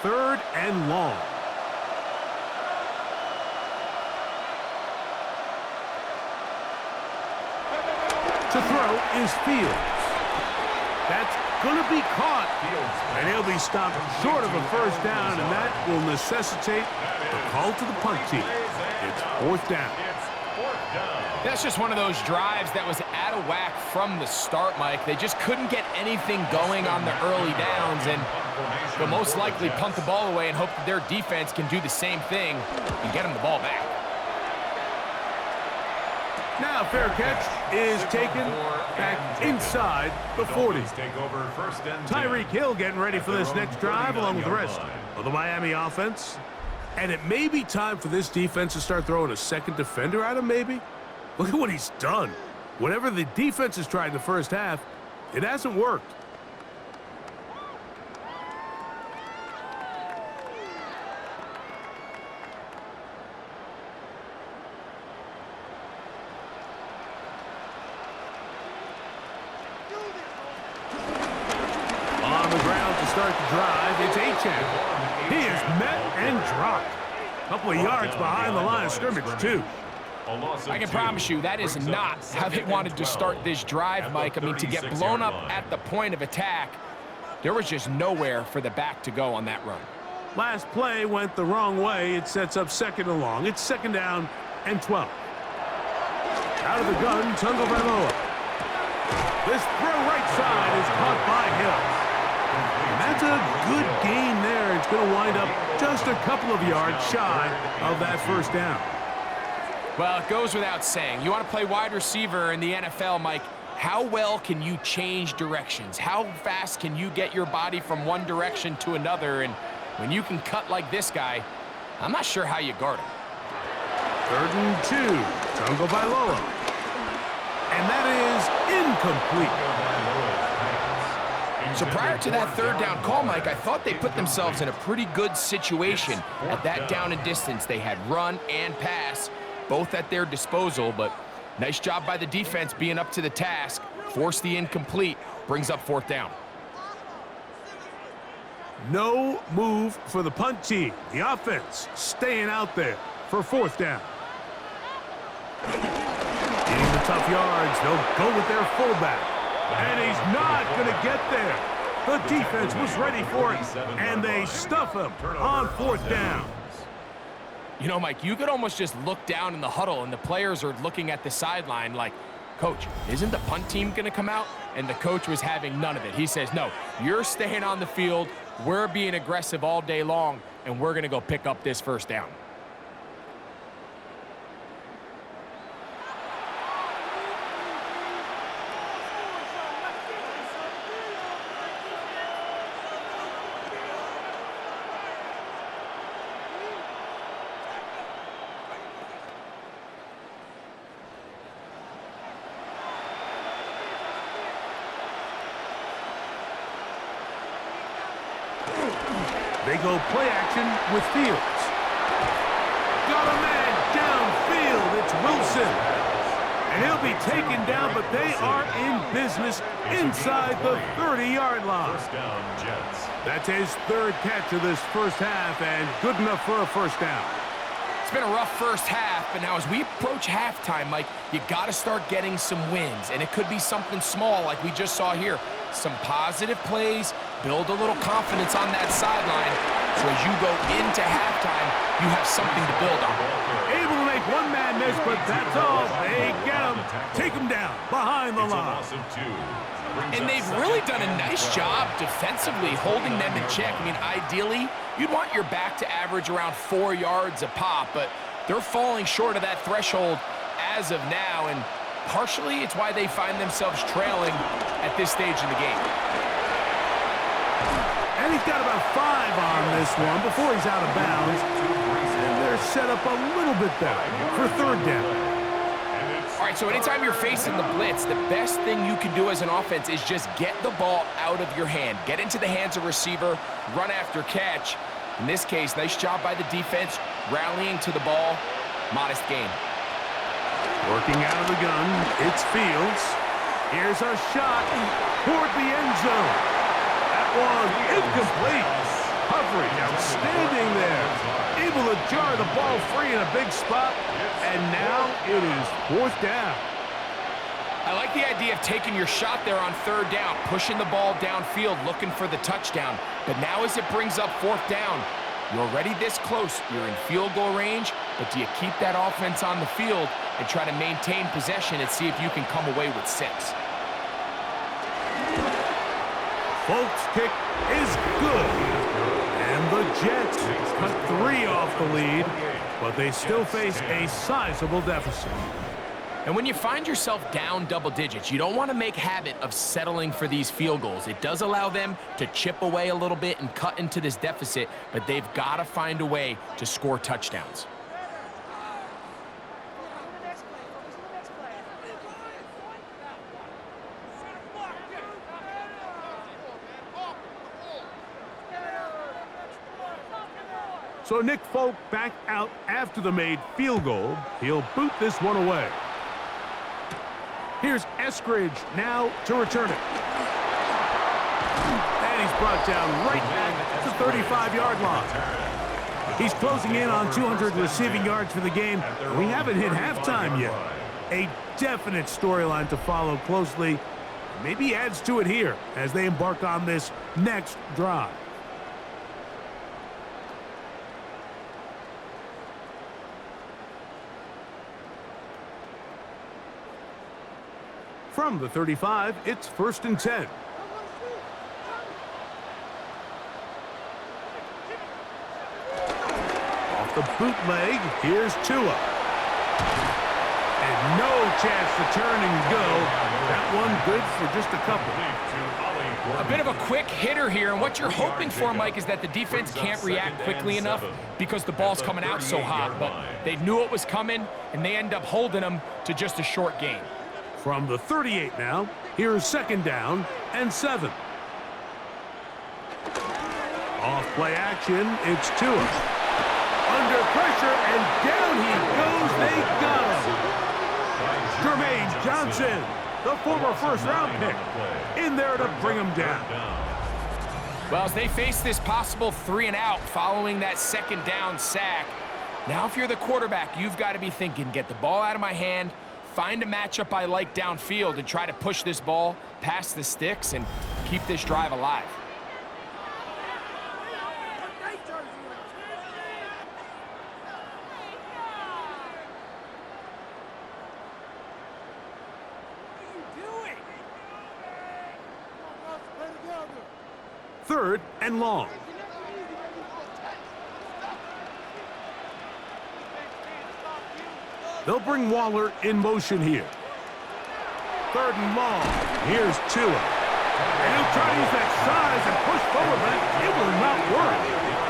Third and long. To throw is Fields. That's going to be caught. And he'll be stopped short of a first down, and that will necessitate a call to the punt team. It's fourth down. That's just one of those drives that was out of whack from the start, Mike. They just couldn't get anything going on the early downs, and they'll most likely punt the ball away and hope that their defense can do the same thing and get them the ball back. Now fair catch is taken back inside the 40. Tyreek Hill getting ready for this next drive along with the rest of the Miami offense. And it may be time for this defense to start throwing a second defender at him, maybe. Look at what he's done. Whatever the defense has tried in the first half, it hasn't worked. On the ground to start the drive, it's Achane. He is met and dropped. A couple of yards behind the line of scrimmage, too. I can promise you that is not how they wanted to start this drive, Mike. I mean, to get blown up at the point of attack, there was just nowhere for the back to go on that run. Last play went the wrong way. It sets up second and long. It's second down and 12. Out of the gun, Tungo Vailoa. This throw right side is caught by Hill. And that's a good gain there. It's going to wind up just a couple of yards shy of that first down. Well, it goes without saying. You want to play wide receiver in the NFL, Mike, how well can you change directions? How fast can you get your body from one direction to another? And when you can cut like this guy, I'm not sure how you guard him. Third and 2, Tungo Vailoa. And that is incomplete. So prior to that third down call, Mike, I thought they put themselves in a pretty good situation at that down and distance. They had run and pass, both at their disposal, but nice job by the defense being up to the task. Force the incomplete, brings up fourth down. No move for the punt team. The offense staying out there for fourth down. Getting the tough yards, they'll go with their fullback. And he's not going to get there. The defense was ready for it, and they stuff him on fourth down. You know, Mike, you could almost just look down in the huddle, and the players are looking at the sideline like, Coach, isn't the punt team going to come out? And the coach was having none of it. He says, no, you're staying on the field. We're being aggressive all day long, and we're going to go pick up this first down. They go play action with Fields. Got a man downfield. It's Wilson. And he'll be taken down, but they are in business inside the 30-yard line. First down, Jets. That's his third catch of this first half, and good enough for a first down. It's been a rough first half, but now as we approach halftime, Mike, you got to start getting some wins, and it could be something small like we just saw here. Some positive plays, build a little confidence on that sideline, so as you go into halftime, you have something to build on. Able to make one man miss, but that's all. They get him, take him down behind the line. And they've really done a nice job defensively holding them in check. I mean, ideally, you'd want your back to average around 4 yards a pop, but they're falling short of that threshold as of now, and partially it's why they find themselves trailing at this stage in the game. And he's got about 5 on this one before he's out of bounds. And they're set up a little bit better for third down. All right, so anytime you're facing the blitz, the best thing you can do as an offense is just get the ball out of your hand. Get into the hands of receiver, run after catch. In this case, nice job by the defense, rallying to the ball. Modest gain. Working out of the gun, it's Fields. Here's a shot toward the end zone. That one incomplete. Coverage outstanding there. Able to jar the ball free in a big spot. And now it is fourth down. I like the idea of taking your shot there on third down, pushing the ball downfield, looking for the touchdown. But now as it brings up fourth down, you're already this close. You're in field goal range, but do you keep that offense on the field and try to maintain possession and see if you can come away with 6? Folks' kick is good. And the Jets cut 3 off the lead, but they still face a sizable deficit. And when you find yourself down double digits, you don't want to make habit of settling for these field goals. It does allow them to chip away a little bit and cut into this deficit, but they've got to find a way to score touchdowns. So Nick Folk back out after the made field goal. He'll boot this one away. Here's Eskridge now to return it. And he's brought down right back to the 35-yard line. He's closing in on 200 receiving yards for the game. We haven't hit halftime yet. A definite storyline to follow closely. Maybe adds to it here as they embark on this next drive. From the 35, it's 1st and 10. Off the bootleg, here's Tua. And no chance to turn and go. That one good for just a couple. A bit of a quick hitter here, and what you're hoping for, Mike, is that the defense can't react quickly enough because the ball's coming out so hot, but they knew it was coming, and they end up holding them to just a short gain. From the 38 now, here's 2nd down and 7. Off play action, it's Tua. Under pressure, and down he goes. They got him. Jermaine Johnson, the former first-round pick, in there to bring him down. Well, as they face this possible 3-and-out following that second down sack, now if you're the quarterback, you've got to be thinking, get the ball out of my hand, find a matchup I like downfield, and try to push this ball past the sticks and keep this drive alive. Third and long. They'll bring Waller in motion here. Third and long. Here's Tua. And he'll try to use that size and push forward, but it will not work.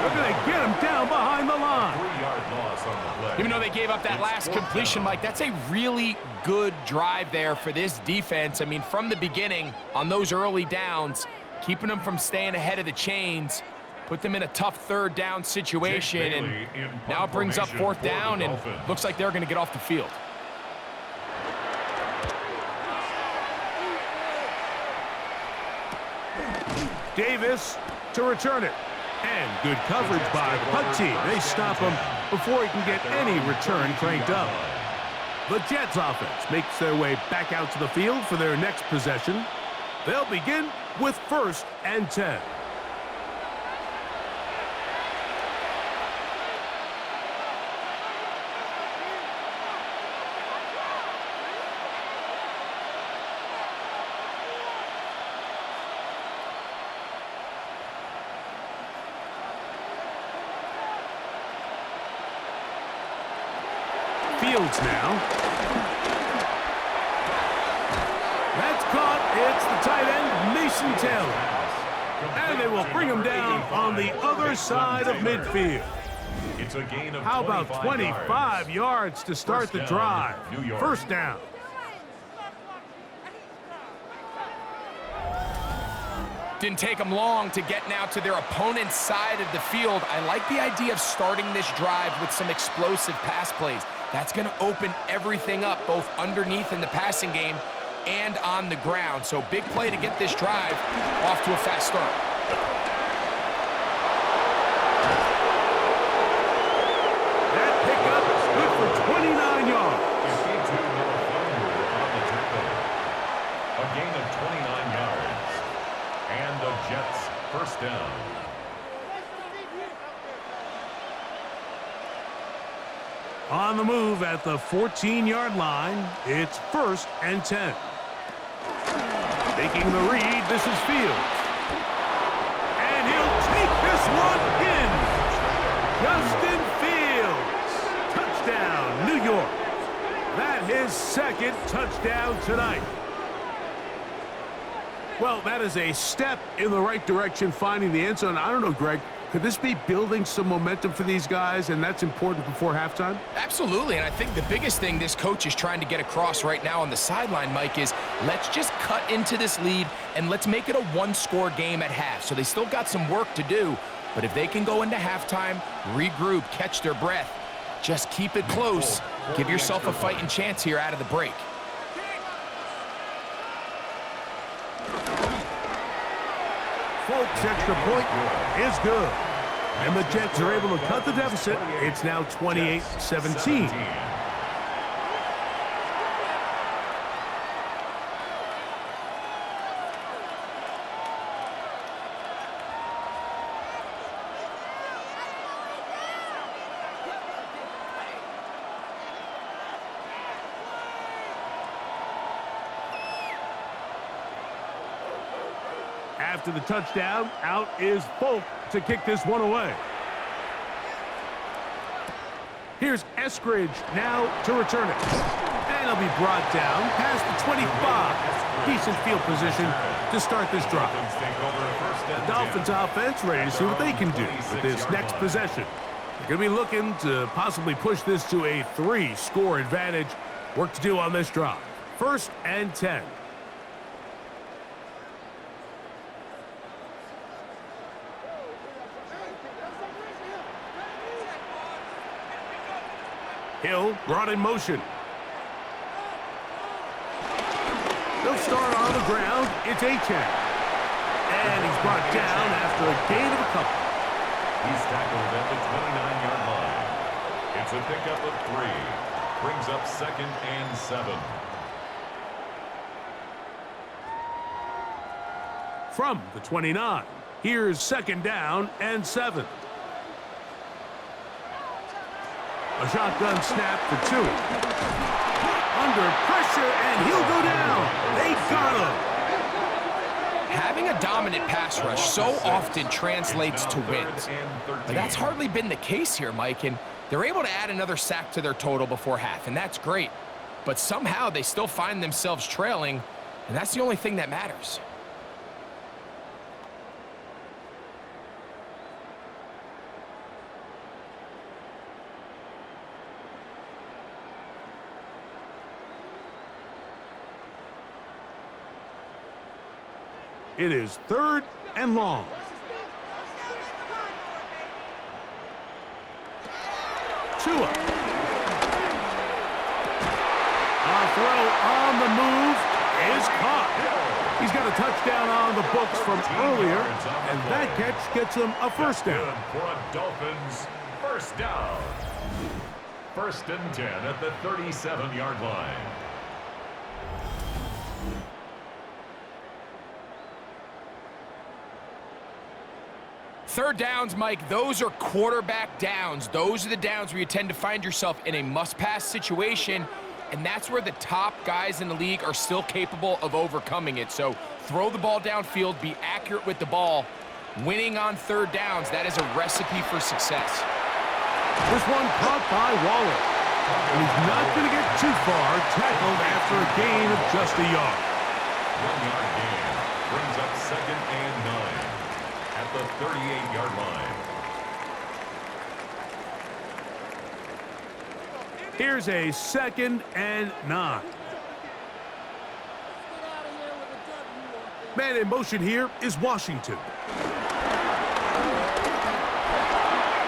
They're going to get him down behind the line. 3-yard loss on the play. Even though they gave up that last completion, Mike, that's a really good drive there for this defense. I mean, from the beginning, on those early downs, keeping them from staying ahead of the chains, put them in a tough third down situation, and now it brings up fourth down, and looks like they're going to get off the field. Davis to return it. And good coverage by the punt team. They stop him before he can get any return cranked up. The Jets offense makes their way back out to the field for their next possession. They'll begin with 1st and 10. Fields now. That's caught. It's the tight end, Mason Taylor. And they will bring him down on the other side of midfield. It's a gain of How about 25 yards to start the drive? First down. Didn't take them long to get now to their opponent's side of the field. I like the idea of starting this drive with some explosive pass plays. That's going to open everything up, both underneath in the passing game and on the ground. So big play to get this drive off to a fast start. That pickup is good for 29 yards. A gain of 29 yards. And the Jets first down. On the move at the 14-yard line, it's 1st and 10. Making the read, this is Fields. And he'll take this one in. Justin Fields. Touchdown, New York. That his second touchdown tonight. Well, that is a step in the right direction, finding the end zone. I don't know, Greg, could this be building some momentum for these guys, and that's important before halftime? Absolutely, and I think the biggest thing this coach is trying to get across right now on the sideline, Mike, is let's just cut into this lead and let's make it a one-score game at half. So they still got some work to do, but if they can go into halftime, regroup, catch their breath, just keep it close, give yourself a fighting chance here out of the break. Folks, extra point is good. And the Jets are able to cut the deficit. It's now 28-17. After the touchdown, out is Folk to kick this one away. Here's Eskridge now to return it. And he'll be brought down past the 25. Decent field position to start this drive. The Dolphins offense ready to see what they can do with this next possession. They're going to be looking to possibly push this to a 3-score advantage. Work to do on this drive. 1st and 10. Hill brought in motion. They'll start on the ground. It's Achane. And he's brought down after a gain of a couple. He's tackled at the 29-yard line. It's a pickup of 3. Brings up 2nd and 7. From the 29, here's 2nd down and 7. A shotgun snap for 2. Under pressure, and he'll go down. They got him. Having a dominant pass rush so often translates to wins. But that's hardly been the case here, Mike, and they're able to add another sack to their total before half, and that's great. But somehow they still find themselves trailing, and that's the only thing that matters. It is 3rd and long. Tua. A throw on the move is caught. He's got a touchdown on the books from earlier, and that catch gets him a 1st down. For a Dolphins 1st down. 1st and 10 at the 37-yard line. Third downs, Mike, those are quarterback downs. Those are the downs where you tend to find yourself in a must-pass situation, and that's where the top guys in the league are still capable of overcoming it. So throw the ball downfield, be accurate with the ball. Winning on 3rd downs, that is a recipe for success. This one caught by Waller. And he's not going to get too far, tackled after a gain of just a yard. 1-yard gain brings up 2nd and 9 at the 38-yard line. Here's a 2nd and 9. Man in motion here is Washington.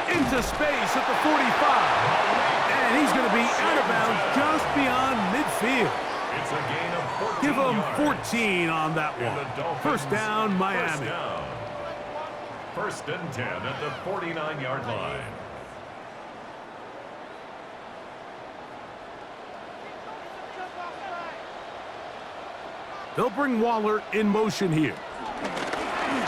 Into space at the 45. And he's going to be out of bounds just beyond midfield. It's a gain of 14 Give him yards. 14 on that And one. the Dolphins 1st down, Miami. 1st down. 1st and 10 at the 49-yard line. They'll bring Waller in motion here.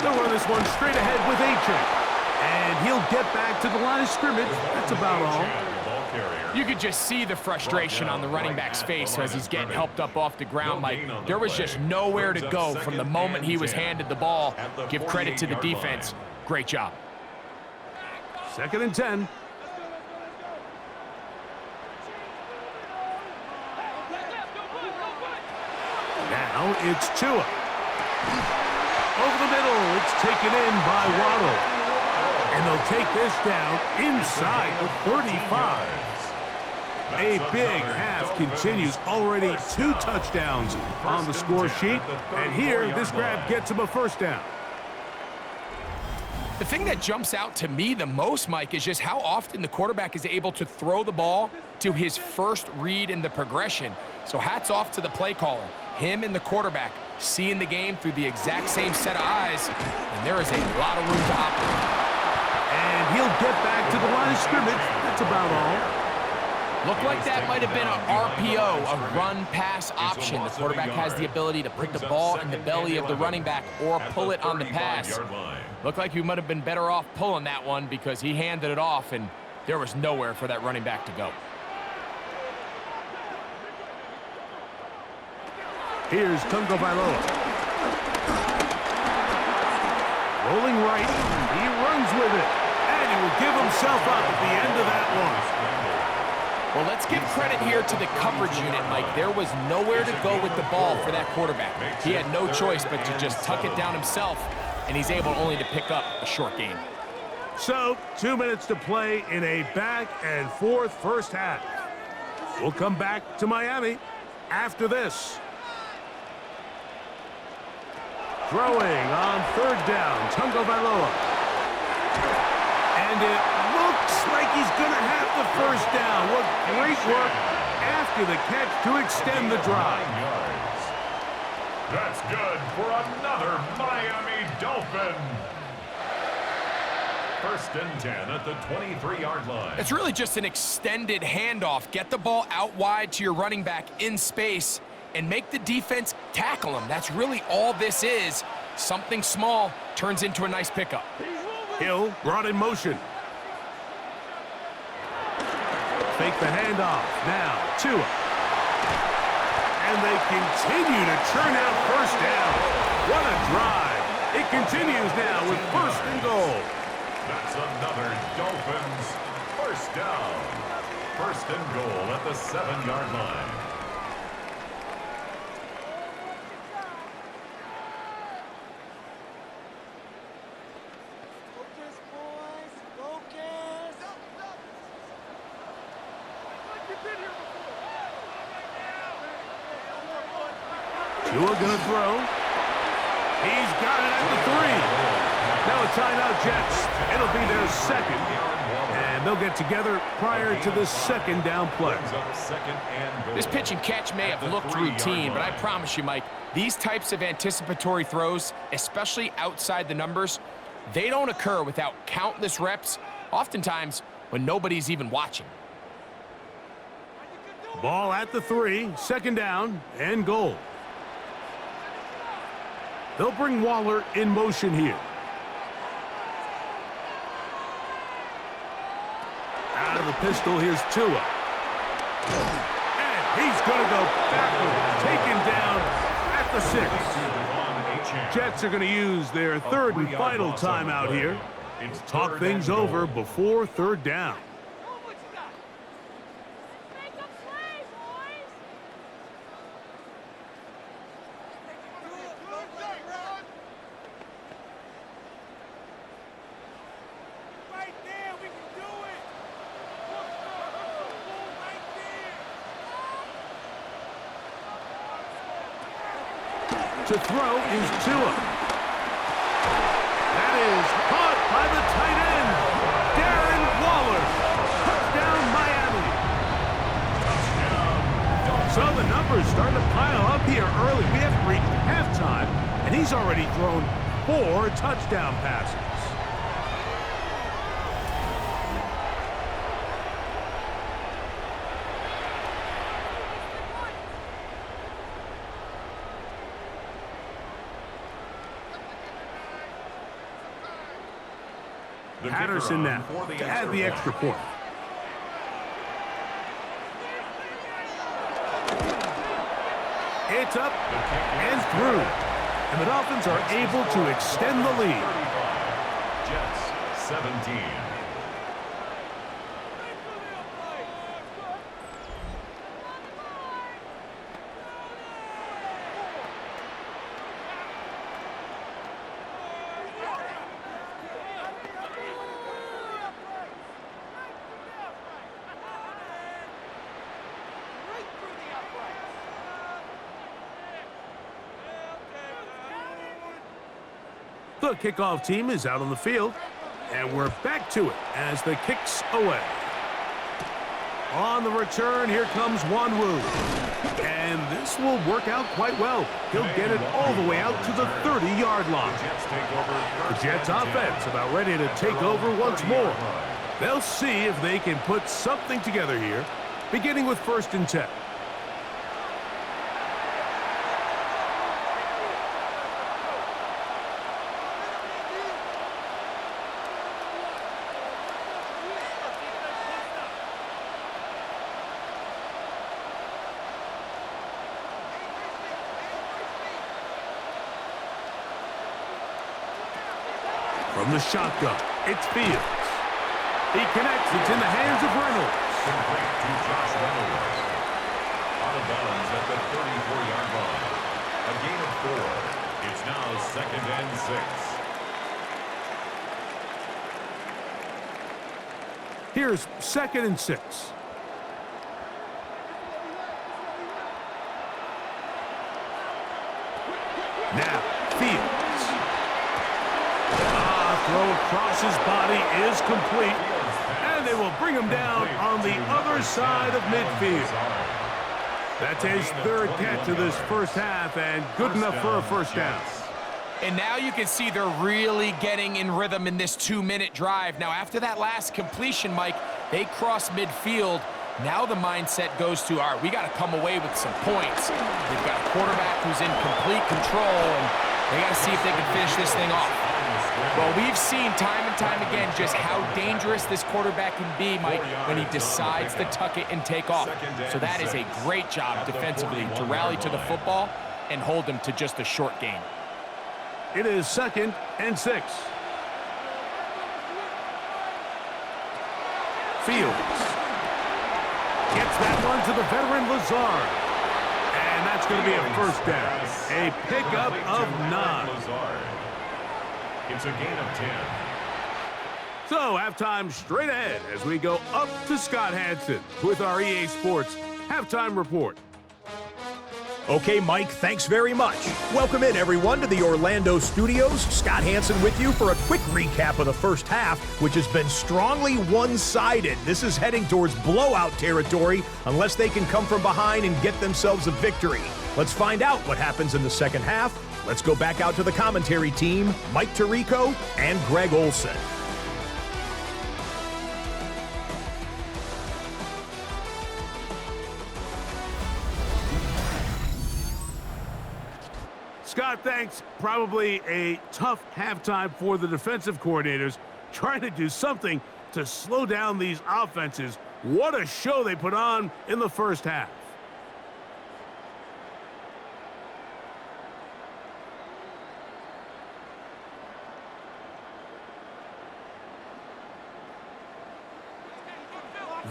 They'll run this one straight ahead with Achane. And he'll get back to the line of scrimmage. That's about all. You could just see the frustration on the running back's face as he's getting helped up off the ground, Mike. There was just nowhere to go from the moment he was handed the ball. Give credit to the defense. Great job. 2nd and 10. Now it's Tua. Over the middle, it's taken in by Waddle. And they'll take this down inside the 35. A big half continues. Already 2 touchdowns on the score sheet. And here, this grab gets him a 1st down. The thing that jumps out to me the most, Mike, is just how often the quarterback is able to throw the ball to his first read in the progression. So hats off to the play caller. Him and the quarterback seeing the game through the exact same set of eyes, and there is a lot of room to operate. And he'll get back to the line of scrimmage. That's about all. Looked like that might have been an RPO, a run-pass option. The quarterback has the ability to put the ball in the belly of the running back or pull it on the pass. Looked like you might have been better off pulling that one because he handed it off, and there was nowhere for that running back to go. Here's Tungo Bailoa. Rolling right. He runs with it. And he will give himself up at the end of that one. Well, let's give credit here to the coverage unit, Mike. There was nowhere to go with the ball for that quarterback. He had no choice but to just tuck it down himself, and he's able only to pick up a short gain. So, 2 minutes to play in a back-and-forth first half. We'll come back to Miami after this. Throwing on 3rd down, Tungo Bailoa. And it looks like He's going to have the first down. What great work after the catch to extend the drive. That's good for another Miami Dolphin. First and 10 at the 23-yard line. It's really just an extended handoff. Get the ball out wide to your running back in space and make the defense tackle him. That's really all this is. Something small turns into a nice pickup. Hill brought in motion. Fake the handoff. Now, Tua. And they continue to churn out first down. What a drive. It continues now with first and goal. That's another Dolphins first down. First and goal at the 7-yard line. Focus, boys. Focus. Tua gonna throw. He's got it at the 3. Now a timeout, Jets. It'll be their second. And they'll get together prior to the second down play. This pitch and catch may have looked routine, but I promise you, Mike, these types of anticipatory throws, especially outside the numbers, they don't occur without countless reps, oftentimes when nobody's even watching. Ball at the 3, second down and goal. They'll bring Waller in motion here. Out of the pistol, here's Tua. And he's going to go backwards, taken down at the 6. Jets are going to use their third and final timeout here. Talk things over before third down. To throw is Tua. That is caught by the tight end, Darren Waller. Touchdown, Miami. So the numbers starting to pile up here early. We haven't reached halftime, and he's already thrown 4 touchdown passes. Patterson now to add the extra point. It's up and through. And the Dolphins are able to extend the lead. Jets 17. The kickoff team is out on the field, and we're back to it as the kick's away. On the return, here comes Wanwu. And this will work out quite well. He'll get it all the way out to the 30-yard line. The Jets offense about ready to take over once more. They'll see if they can put something together here, beginning with first and 10. From the shotgun, it's Fields. He connects. It's in the hands of Reynolds. Complete to Josh Reynolds. Out of bounds at the 34-yard line. A gain of 4. It's now second and 6. Here's second and 6. Now, Fields. Throw across his body is complete. And And they will bring him down on the other side of midfield. That's his third catch of this first half, and good enough for a first down. And now you can see they're really getting in rhythm in this 2-minute drive. Now, after that last completion, Mike, they cross midfield. Now the mindset goes to, all right, we got to come away with some points. They've got a quarterback who's in complete control, and they got to see if they can finish this thing off. Well, we've seen time and time again just how dangerous this quarterback can be, Mike, when he decides to tuck it and take off. So that is a great job defensively to rally to the football and hold him to just a short gain. It is 2nd and 6. Fields gets that one to the veteran Lazard. And that's going to be a first down. A pickup of 9. It's a gain of 10. So halftime straight ahead as we go up to Scott Hansen with our EA Sports halftime report. Okay, Mike, thanks very much. Welcome in, everyone, to the Orlando studios. Scott Hansen with you for a quick recap of the first half, which has been strongly one-sided. This is heading towards blowout territory unless they can come from behind and get themselves a victory. Let's find out what happens in the second half. Let's go back out to the commentary team, Mike Tirico and Greg Olson. Scott, thanks. Probably a tough halftime for the defensive coordinators, trying to do something to slow down these offenses. What a show they put on in the first half.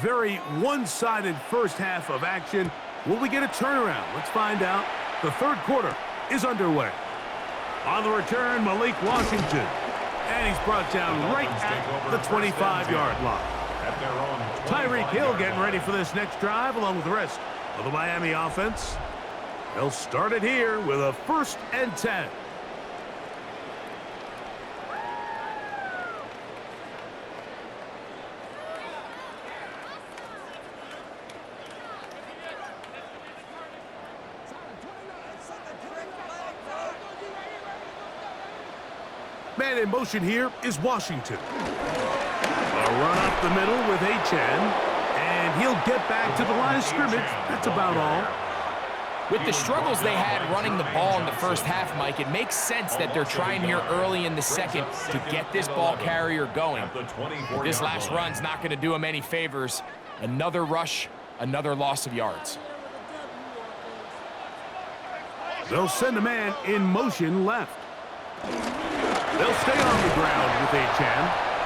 Very one-sided first half of action. Will we get a turnaround? Let's find out. The third quarter is underway. On the return, Malik Washington. And he's brought down right at the 25-yard line. Tyreek Hill getting ready for this next drive along with the rest of the Miami offense. They'll start it here with a 1st and 10. Man in motion here is Washington. A run up the middle with HN, and he'll get back to the line of scrimmage. That's about all. With the struggles they had running the ball in the first half, Mike, it makes sense that they're trying here early in the second to get this ball carrier going. But this last run's not going to do them any favors. Another rush, another loss of yards. They'll send a man in motion left. They'll stay on the ground with HN.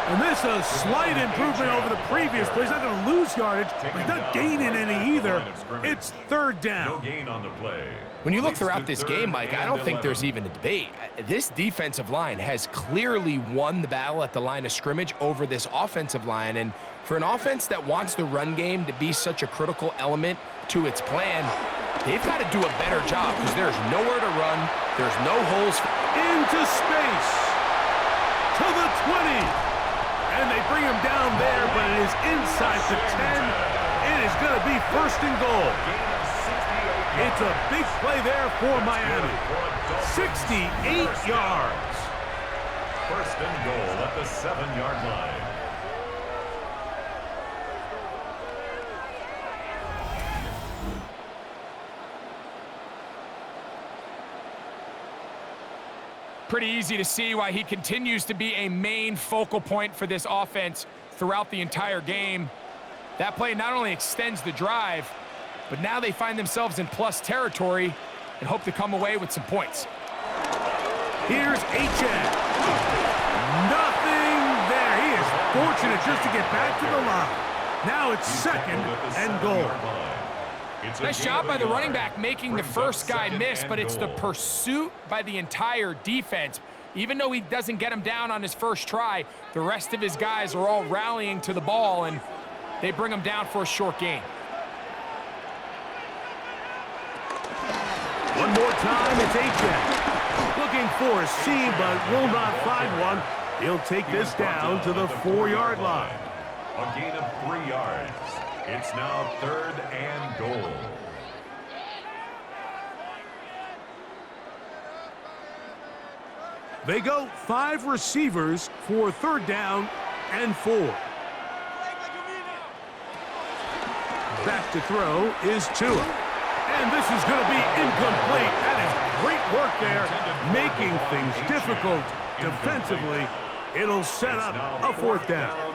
And this is a slight improvement over the previous play. He's not going to lose yardage, but he's not gaining any either. It's 3rd down. No gain on the play. When you look throughout this game, Mike, I don't think there's even a debate. This defensive line has clearly won the battle at the line of scrimmage over this offensive line. And for an offense that wants the run game to be such a critical element to its plan, they've got to do a better job because there's nowhere to run. There's no holes. Into space. To the 20. And they bring him down there, but it is inside the 10. It is going to be 1st and goal. It's a big play there for Miami. 68 yards. 1st and goal at the 7-yard line. Pretty easy to see why he continues to be a main focal point for this offense throughout the entire game. That play not only extends the drive, but now they find themselves in plus territory and hope to come away with some points. Here's HN. Nothing there. He is fortunate just to get back to the line. Now it's 2nd and goal. Nice job by the running back making the first guy miss, but it's the pursuit by the entire defense. Even though he doesn't get him down on his first try, the rest of his guys are all rallying to the ball, and they bring him down for a short gain. One more time, it's HN. Looking for a seam, but will not find one. He'll take this down to the 4-yard line. A gain of 3 yards. It's now 3rd and goal. They go 5 receivers for 3rd down and 4. Back to throw is Tua. And this is going to be incomplete. That is great work there, making things difficult defensively. It'll set up a 4th down.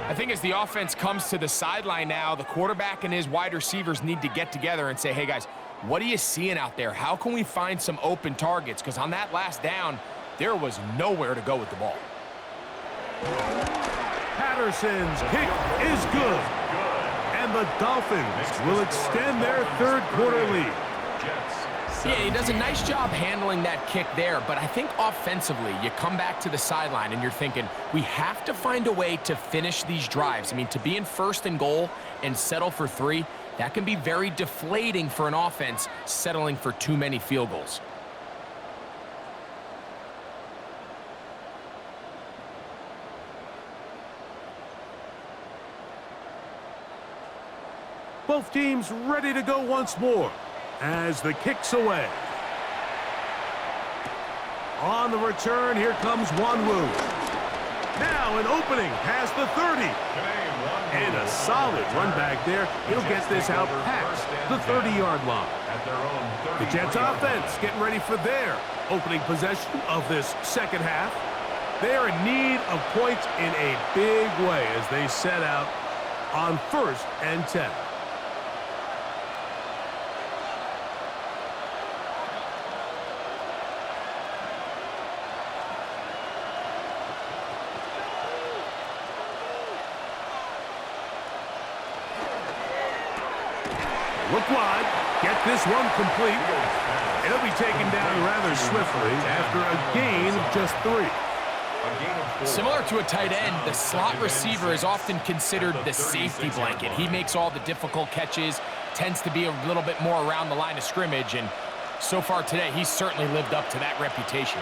I think as the offense comes to the sideline now, the quarterback and his wide receivers need to get together and say, hey, guys, what are you seeing out there? How can we find some open targets? Because on that last down, there was nowhere to go with the ball. Patterson's kick is good. And the Dolphins will extend their 3rd quarter lead. Yeah, he does a nice job handling that kick there, but I think offensively, you come back to the sideline and you're thinking, we have to find a way to finish these drives. I mean, to be in 1st and goal and settle for 3, that can be very deflating for an offense settling for too many field goals. Both teams ready to go once more as the kick's away. On the return, here comes Wanwu. Now an opening past the 30. And a solid run back there. He'll get this out past the 30-yard line. The Jets offense getting ready for their opening possession of this 2nd half. They're in need of points in a big way as they set out on 1st and 10. Look wide, get this one complete. It'll be taken down rather swiftly after a gain of just 3. Similar to a tight end, the slot receiver is often considered the safety blanket. He makes all the difficult catches, tends to be a little bit more around the line of scrimmage, and so far today, he's certainly lived up to that reputation.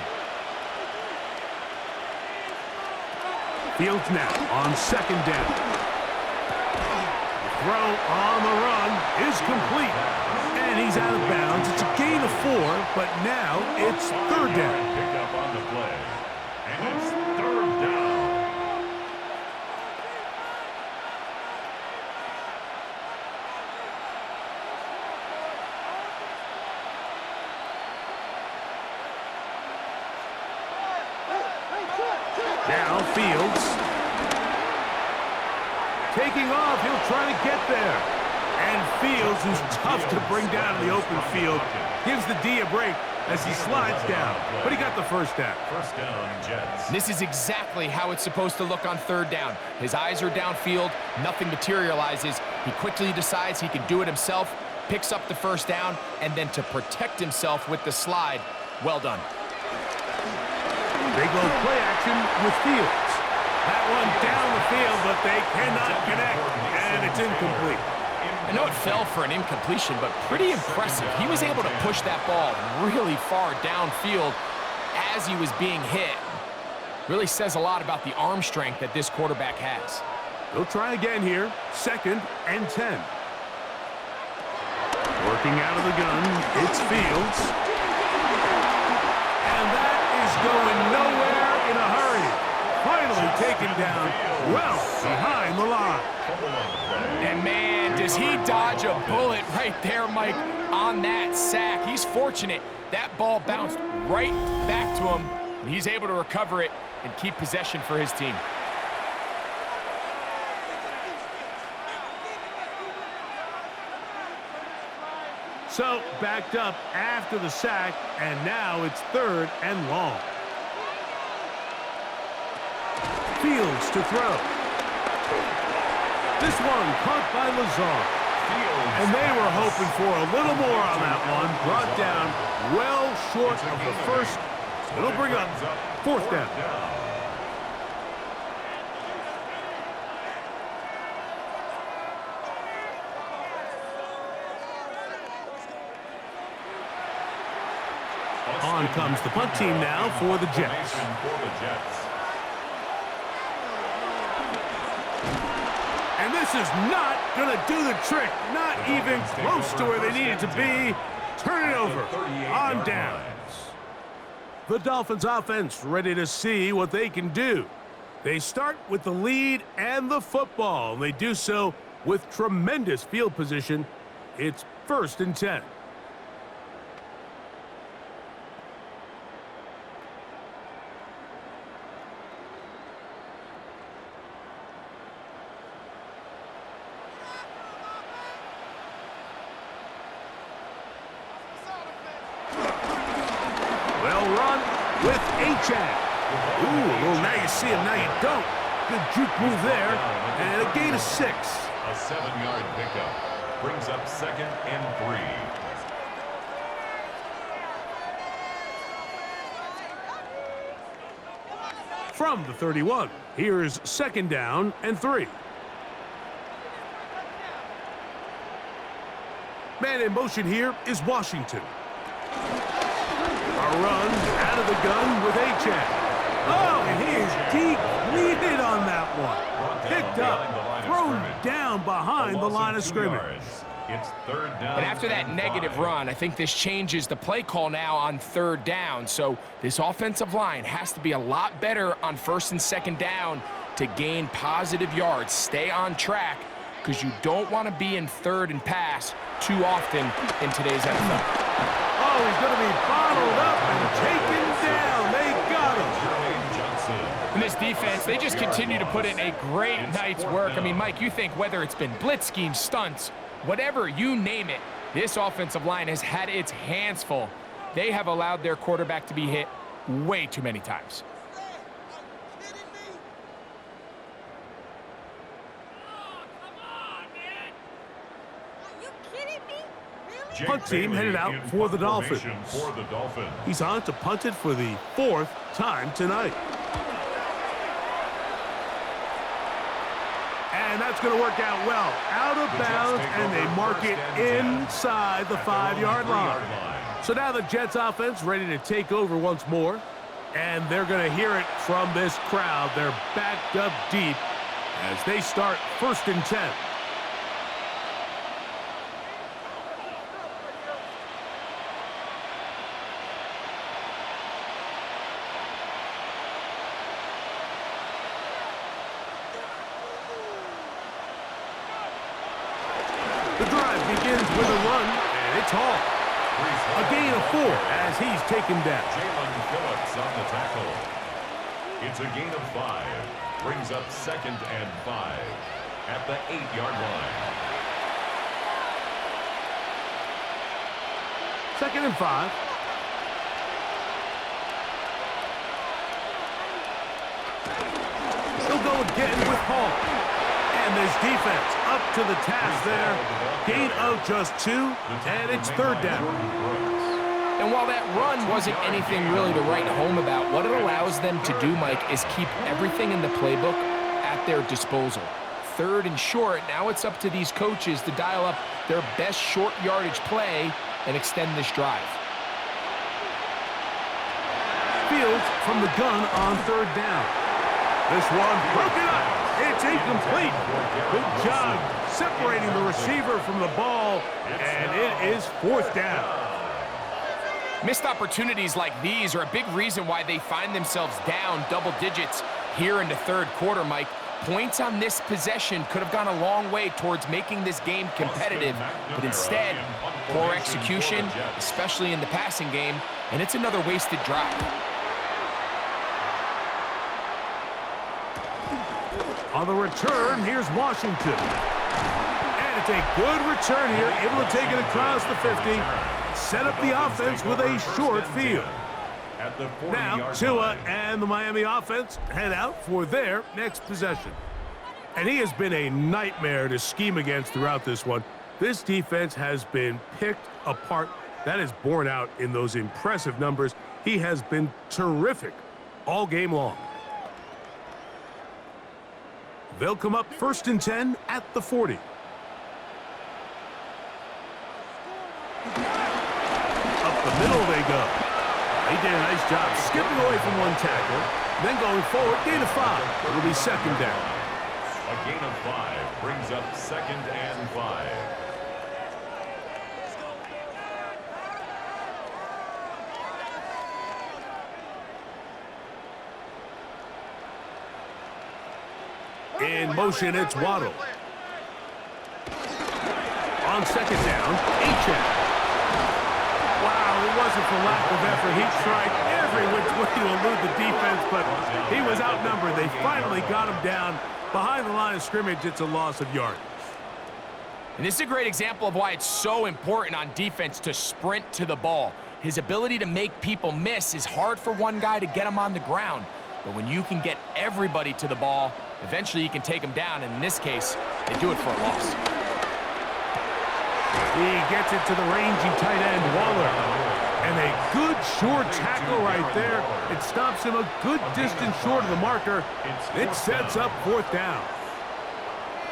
Fields now on 2nd down. Throw on the run is complete. And he's out of bounds. It's a gain of 4, but now it's 3rd down. Pick up on the play. And it's 3rd down. Now Fields. Taking off, he'll try to get there. And Fields, who's tough to bring down in the open field, gives the D a break as he slides down. But he got the 1st down. 1st down, Jets. This is exactly how it's supposed to look on 3rd down. His eyes are downfield, nothing materializes. He quickly decides he can do it himself, picks up the 1st down, and then to protect himself with the slide, well done. They go play action with Fields. That one down the field, but they cannot connect, and it's incomplete. I know it fell for an incompletion, but pretty impressive. He was able to push that ball really far downfield as he was being hit. Really says a lot about the arm strength that this quarterback has. They'll try again here, 2nd and 10. Working out of the gun, it's Fields. And that is going nowhere in a hurry. Finally taken down well behind the line. And man, does he dodge a bullet right there, Mike, on that sack. He's fortunate. That ball bounced right back to him, and he's able to recover it and keep possession for his team. So backed up after the sack, and now it's 3rd and long. Fields to throw. This one caught by Lazard. And they were hoping for a little more on that one. Brought down well short of the 1st. It'll bring up 4th down. On comes the punt team now for the Jets. This is not going to do the trick. Not even close to where they needed to be. Turn it over on downs. The Dolphins offense ready to see what they can do. They start with the lead and the football. And they do so with tremendous field position. It's 1st and 10. Well run with H-Chan. Ooh, well, now you see him, now you don't. Good juke move there, and a gain of 6. A 7-yard pickup brings up 2nd and 3. From the 31, here's 2nd down and 3. Man in motion here is Washington. A run out of the gun with H-Chan. Oh, he is depleted on that one. Picked up, thrown down behind the line of scrimmage. It's 3rd down. And after that negative run, I think this changes the play call now on 3rd down. So this offensive line has to be a lot better on 1st and 2nd down to gain positive yards. Stay on track, because you don't want to be in 3rd and pass too often in today's NFL. Oh, he's going to be bottled up and taken down. They got him. And this defense, they just continue to put in a great night's work. I mean, Mike, you think whether it's been blitz schemes, stunts, whatever, you name it, this offensive line has had its hands full. They have allowed their quarterback to be hit way too many times. Punt team headed out for the Dolphins. He's on to punt it for the 4th time tonight. And that's going to work out well. Out of bounds, and they mark it inside the 5-yard line. So now the Jets offense ready to take over once more. And they're going to hear it from this crowd. They're backed up deep as they start 1st and 10. The drive begins with a run, and it's Hall. A gain of 4 as he's taken down. Jalen Phillips on the tackle. It's a gain of 5. Brings up 2nd and 5 at the 8-yard line. 2nd and 5. He'll go again with Hall. And this defense up to the task there. Gain of just 2, and it's 3rd down. And while that run wasn't anything really to write home about, what it allows them to do, Mike, is keep everything in the playbook at their disposal. 3rd and short, now it's up to these coaches to dial up their best short yardage play and extend this drive. Fields from the gun on 3rd down. This one broken up. It's incomplete. Good job separating the receiver from the ball, and it is 4th down. Missed opportunities like these are a big reason why they find themselves down double digits here in the 3rd quarter, Mike. Points on this possession could have gone a long way towards making this game competitive, but instead, poor execution, especially in the passing game, and it's another wasted drive. On the return, here's Washington. And it's a good return here, able to take it across the 50. Set up the offense with a short field. Now, Tua and the Miami offense head out for their next possession. And he has been a nightmare to scheme against throughout this one. This defense has been picked apart. That is borne out in those impressive numbers. He has been terrific all game long. They'll come up 1st and 10 at the 40. Up the middle they go. He did a nice job skipping away from one tackle, then going forward, gain of 5. It'll be 2nd down. A gain of 5 brings up 2nd and 5. In motion, it's Waddle. On 2nd down, Achane. Wow, it wasn't for lack of effort. He tried every which way to elude the defense, but he was outnumbered. They finally got him down behind the line of scrimmage. It's a loss of yardage. And this is a great example of why it's so important on defense to sprint to the ball. His ability to make people miss is hard for one guy to get him on the ground. But when you can get everybody to the ball, eventually you can take them down. And in this case, they do it for a loss. He gets it to the rangy tight end, Waller. And a good short tackle right there. It stops him a good distance short of the marker. It sets up 4th down.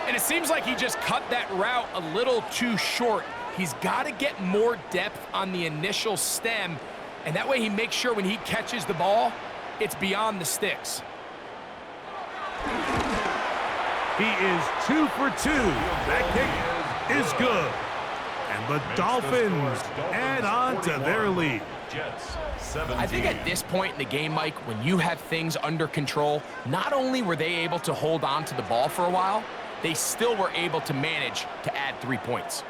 And it seems like he just cut that route a little too short. He's got to get more depth on the initial stem, and that way he makes sure when he catches the ball, it's beyond the sticks. He is 2 for 2. That kick is good. And the Dolphins add on to their lead. I think at this point in the game, Mike, when you have things under control, not only were they able to hold on to the ball for a while, they still were able to manage to add 3 points.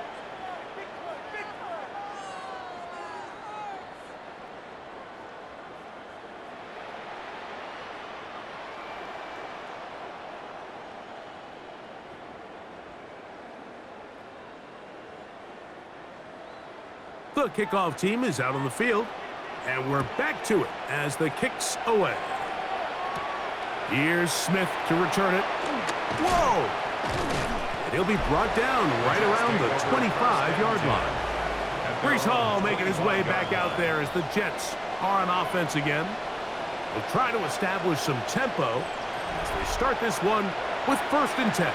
The kickoff team is out on the field, and we're back to it as the kick's away. Here's Smith to return it. Whoa! And he'll be brought down right around the 25-yard line. Breece Hall making his way back out there as the Jets are on offense again. They'll try to establish some tempo as they start this one with 1st and 10.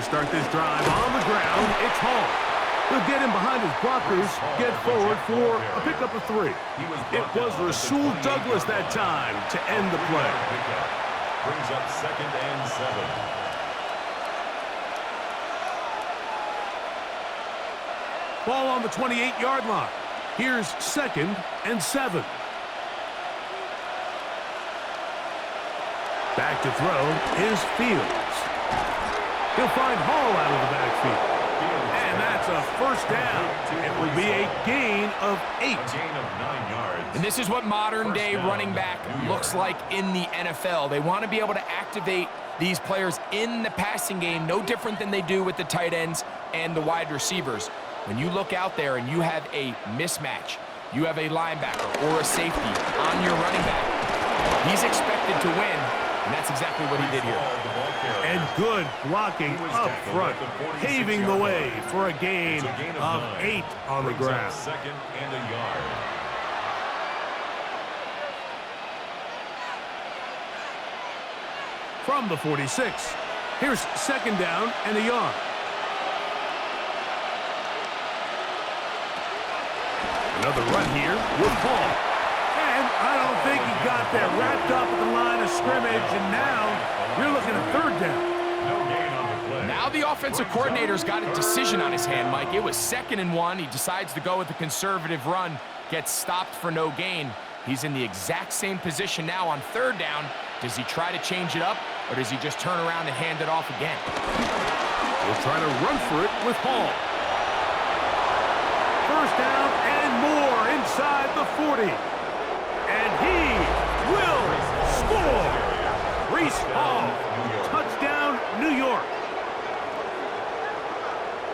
Start this drive on the ground. It's Hall. He'll get him behind his blockers, get forward for a pickup of 3. It was Rasul Douglas that time to end the play. Brings up 2nd and 7. Ball on the 28-yard line. Here's 2nd and 7. Back to throw is Fields. He'll find Hall out of the backfield. And that's a 1st down. It will be a gain of 8. A gain of 9 yards. And this is what modern-day running back looks like in the NFL. They want to be able to activate these players in the passing game, no different than they do with the tight ends and the wide receivers. When you look out there and you have a mismatch, you have a linebacker or a safety on your running back, he's expected to win, and that's exactly what he did here. And good blocking up front, paving the way for a gain of 8 on the ground. 2nd and a yard. From the 46, here's 2nd down and a yard. Another run here with Hall. And I don't think he got that wrapped up at the line of scrimmage, and now you're looking at 3rd down. No gain on the play. Now the offensive coordinator's got a decision on his hand, Mike. It was 2nd and 1. He decides to go with a conservative run, gets stopped for no gain. He's in the exact same position now on 3rd down. Does he try to change it up, or does he just turn around and hand it off again? He'll try to run for it with Hall. 1st down and more inside the 40. And he will score. Breece Hall, touchdown, New York.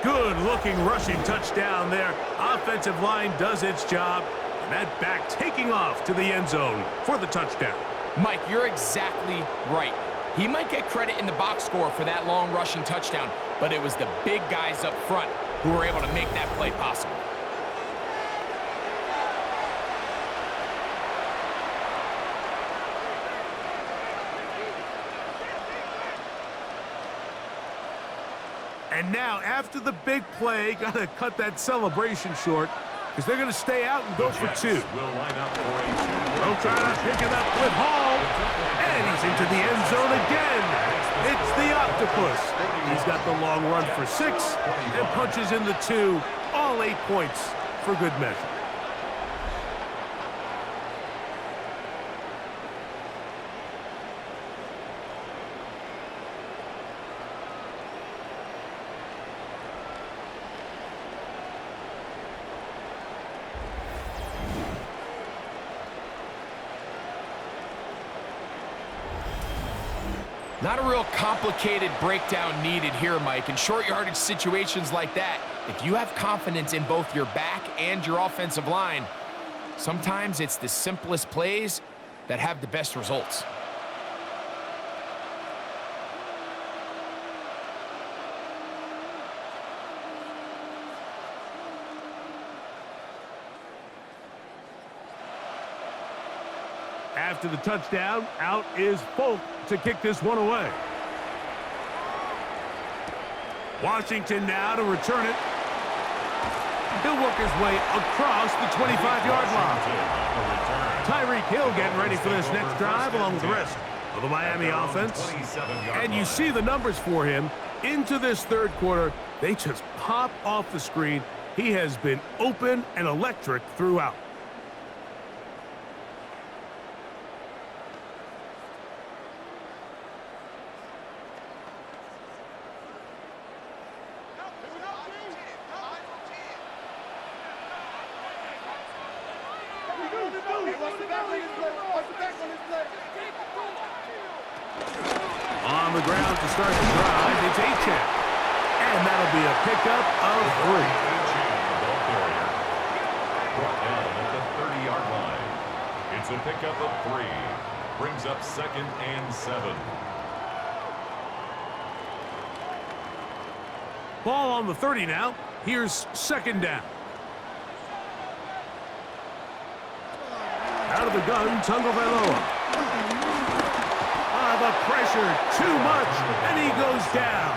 Good-looking rushing touchdown there. Offensive line does its job. And that back taking off to the end zone for the touchdown. Mike, you're exactly right. He might get credit in the box score for that long rushing touchdown, but it was the big guys up front who were able to make that play possible. And now, after the big play, got to cut that celebration short because they're going to stay out and go for two. They'll try to pick it up with Hall. And he's into the end zone again. It's the octopus. He's got the long run for 6 and punches in the 2. All 8 points for good measure. Not a real complicated breakdown needed here, Mike. In short yardage situations like that, if you have confidence in both your back and your offensive line, sometimes it's the simplest plays that have the best results. After the touchdown, out is Folk to kick this one away. Washington now to return it. He'll work his way across the 25-yard line. Tyreek Hill getting ready for this next drive along with the rest of the Miami offense. And you see the numbers for him into this third quarter. They just pop off the screen. He has been open and electric throughout. On the ground to start the drive, it's Achane. And that'll be a pickup of 3. Brought down at the 30-yard line. It's a pickup of 3. Brings up 2nd and 7. Ball on the 30 now. Here's 2nd down. Out of the gun, Tagovailoa. The pressure, too much, and he goes down.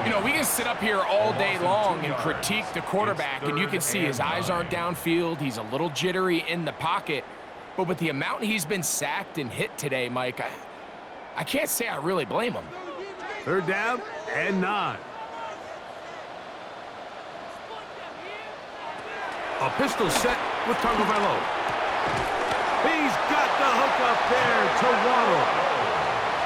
You know, we can sit up here all day long and critique the quarterback, and you can see his eyes aren't downfield. He's a little jittery in the pocket. But with the amount he's been sacked and hit today, Mike, I can't say I really blame him. 3rd down and 9. A pistol set with Tagovailoa. He's got the hook up there to Waddle.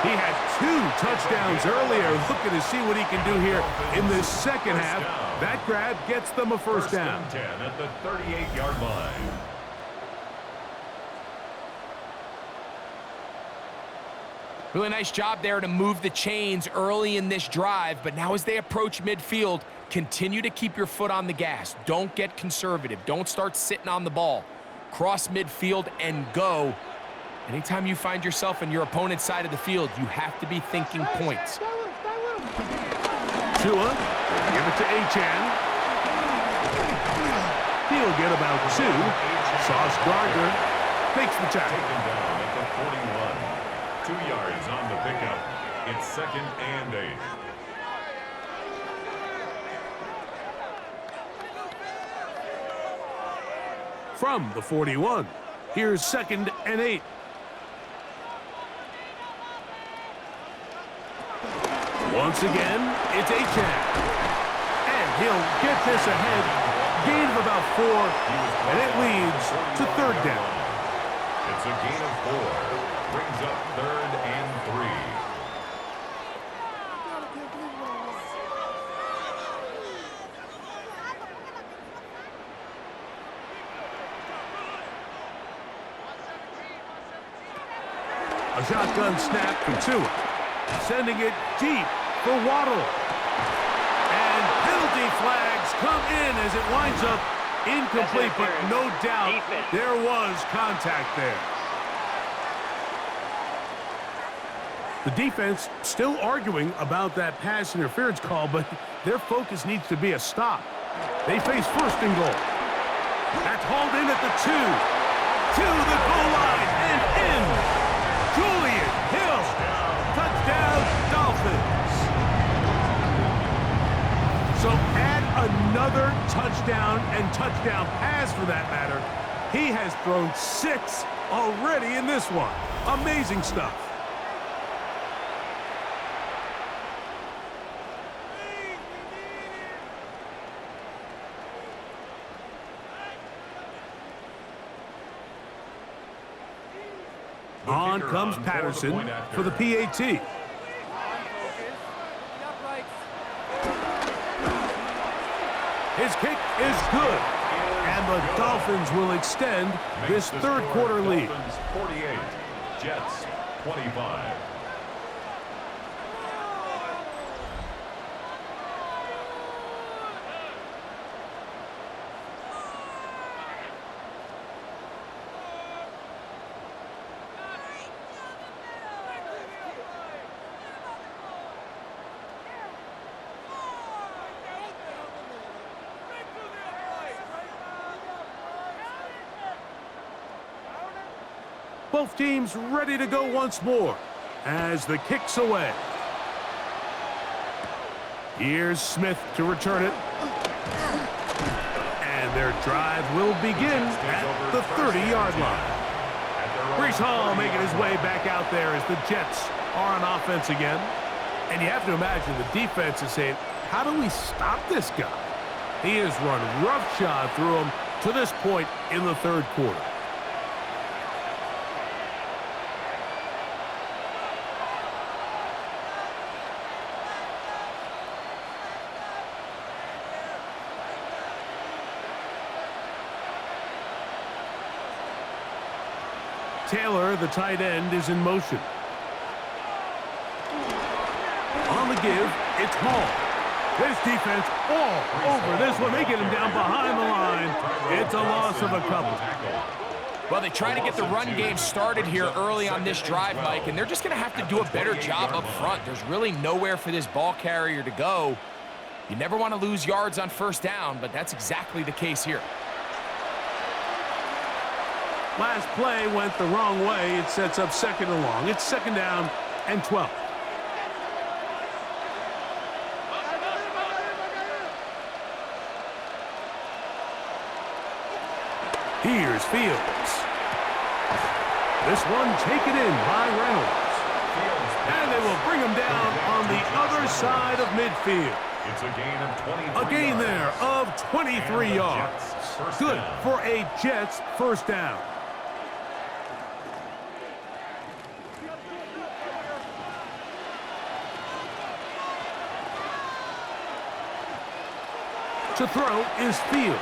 He had 2 touchdowns earlier. Looking to see what he can do here in this second half. That grab gets them a 1st down. 10 at the 38-yard line. Really nice job there to move the chains early in this drive, but now as they approach midfield, continue to keep your foot on the gas. Don't get conservative. Don't start sitting on the ball. Cross midfield and go. Anytime you find yourself on your opponent's side of the field, you have to be thinking points. Tua, give it to Achane. He'll get about 2. Sauce Gardner makes the tackle. Taken down at the 41. 2 yards on the pickup. It's 2nd and 8. From the 41, here's 2nd and 8. Once again, it's Achane. And he'll get this ahead. Gain of about 4, and it leads to 3rd down. It's a gain of 4. Brings up 3rd and 3. A shotgun snap from Tua. Sending it deep for Waddle. And penalty flags come in as it winds up incomplete, but no doubt there was contact there. The defense still arguing about that pass interference call, but their focus needs to be a stop. They face 1st and goal. That's hauled in at the 2. To the goal line and in. Julian Hill. Touchdown, Dolphins. touchdown and touchdown pass for that matter. He has thrown 6 already in this one. Amazing stuff. On comes Patterson for the PAT. His kick is good. And the Dolphins will extend this third quarter lead. Dolphins 48, Jets 25. Both teams ready to go once more as the kick's away. Here's Smith to return it. And their drive will begin at the 30-yard line. Breece Hall making his way back out there as the Jets are on offense again. And you have to imagine the defense is saying, how do we stop this guy? He has run roughshod through him to this point in the third quarter. Taylor, the tight end, is in motion. On the give, it's Hall. This defense all over this one. They get him down behind the line. It's a loss of a couple. Well, they try to get the run game started here early on this drive, Mike, and they're just going to have to do a better job up front. There's really nowhere for this ball carrier to go. You never want to lose yards on first down, but that's exactly the case here. Last play went the wrong way. It sets up second and long. It's second down and 12. Here's Fields. This one taken in by Reynolds. And they will bring him down on the other side of midfield. It's a gain of 23 A gain there of 23 yards. Good for a Jets first down. To throw is Fields.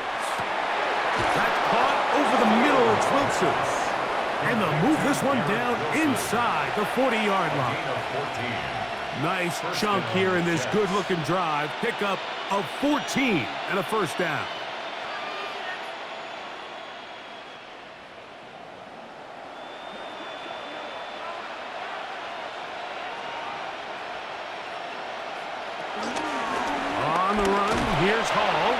That's caught over the middle. It's Wilson. And they'll move this one down inside the 40-yard line. Nice chunk here in this good-looking drive. Pickup of 14 and a first down. On the run, here's Hall.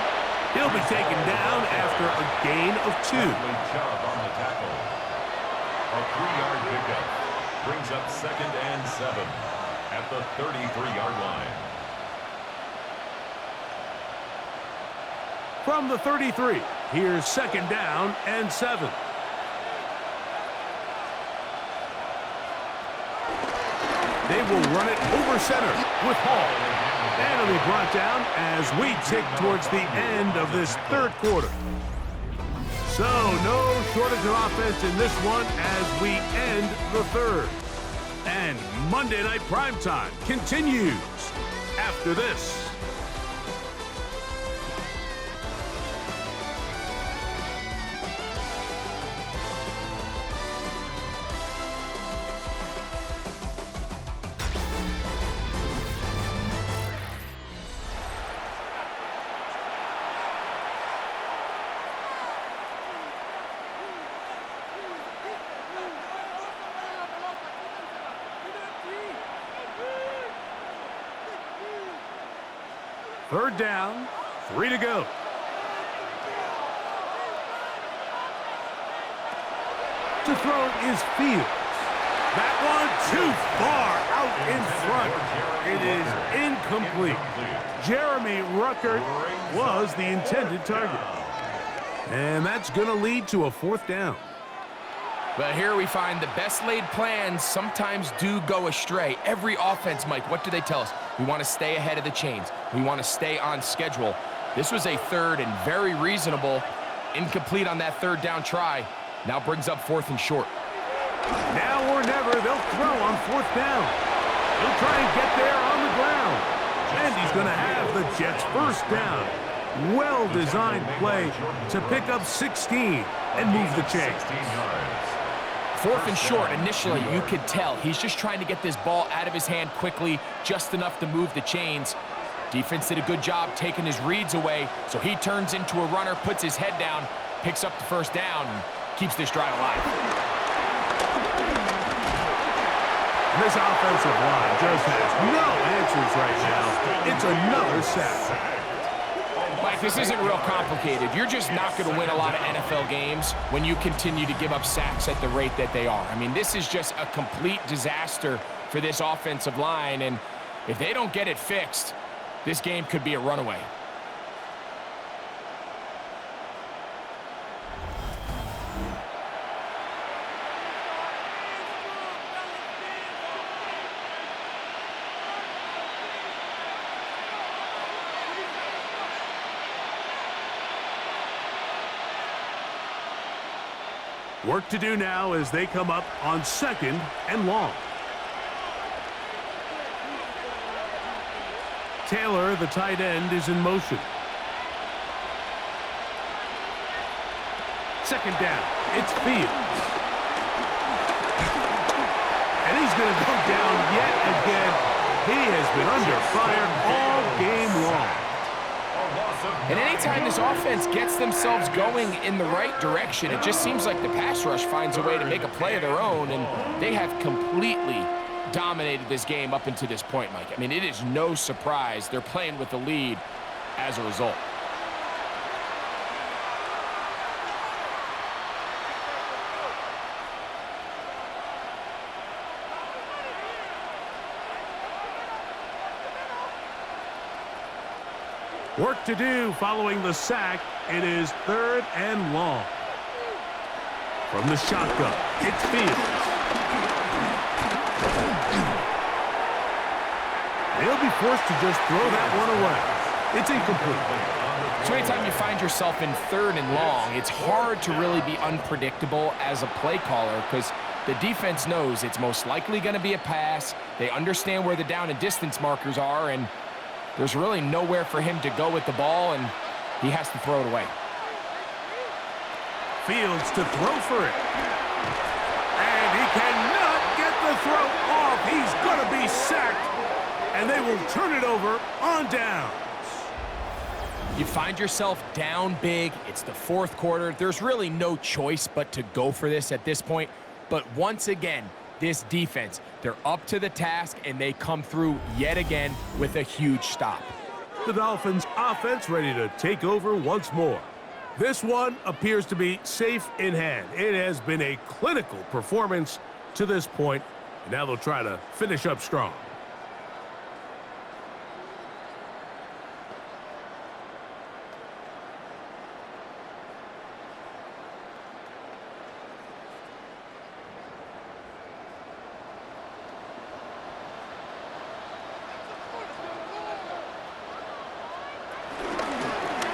He'll be taken down after a gain of 2. A 3-yard pickup brings up second and 7 at the 33-yard line. From the 33, here's second down and 7. They will run it over center with Hall. And it'll be brought down as we tick towards the end of this third quarter. So no shortage of offense in this one as we end the third. And Monday Night Primetime continues after this. Third down, 3 to go. To throw is Fields. That one too far out in front. It is incomplete. incomplete. Jeremy Ruckert was the intended target. And that's going to lead to a 4th down. But here we find the best laid plans sometimes do go astray. Every offense, Mike, what do they tell us? We want to stay ahead of the chains. We want to stay on schedule. This was a 3rd and very reasonable. Incomplete on that 3rd down try. Now brings up 4th and short. Now or never, they'll throw on 4th down. He'll try and get there on the ground. And he's going to have the Jets' 1st down. Well-designed play to pick up 16 and move the chains. 4th and short. Initially, you could tell he's just trying to get this ball out of his hand quickly, just enough to move the chains. Defense did a good job taking his reads away, so he turns into a runner, puts his head down, picks up the 1st down, and keeps this drive alive. This offensive line just has no answers right now. It's another sack. Mike, this isn't real complicated. You're just not going to win a lot of NFL games when you continue to give up sacks at the rate that they are. I mean, this is just a complete disaster for this offensive line, and if they don't get it fixed, this game could be a runaway. Work to do now as they come up on 2nd and long. Taylor, the tight end, is in motion. 2nd down. It's Fields. And he's going to go down yet again. He has been under fire all game long. And anytime this offense gets themselves going in the right direction, it just seems like the pass rush finds a way to make a play of their own, and they have completely dominated this game up until this point, Mike. I mean, it is no surprise they're playing with the lead as a result. Work to do following the sack. It is 3rd and long. From the shotgun, it's Fields. He'll be forced to just throw that one away. It's incomplete. So anytime you find yourself in 3rd and long, it's hard to really be unpredictable as a play caller because the defense knows it's most likely going to be a pass. They understand where the down and distance markers are, and there's really nowhere for him to go with the ball, and he has to throw it away. Fields to throw for it. And he cannot get the throw off. He's going to be sacked, and they will turn it over on downs. You find yourself down big. It's the 4th quarter. There's really no choice but to go for this at this point. But once again, this defense, they're up to the task, and they come through yet again with a huge stop. The Dolphins offense ready to take over once more. This one appears to be safe in hand. It has been a clinical performance to this point. Now they'll try to finish up strong.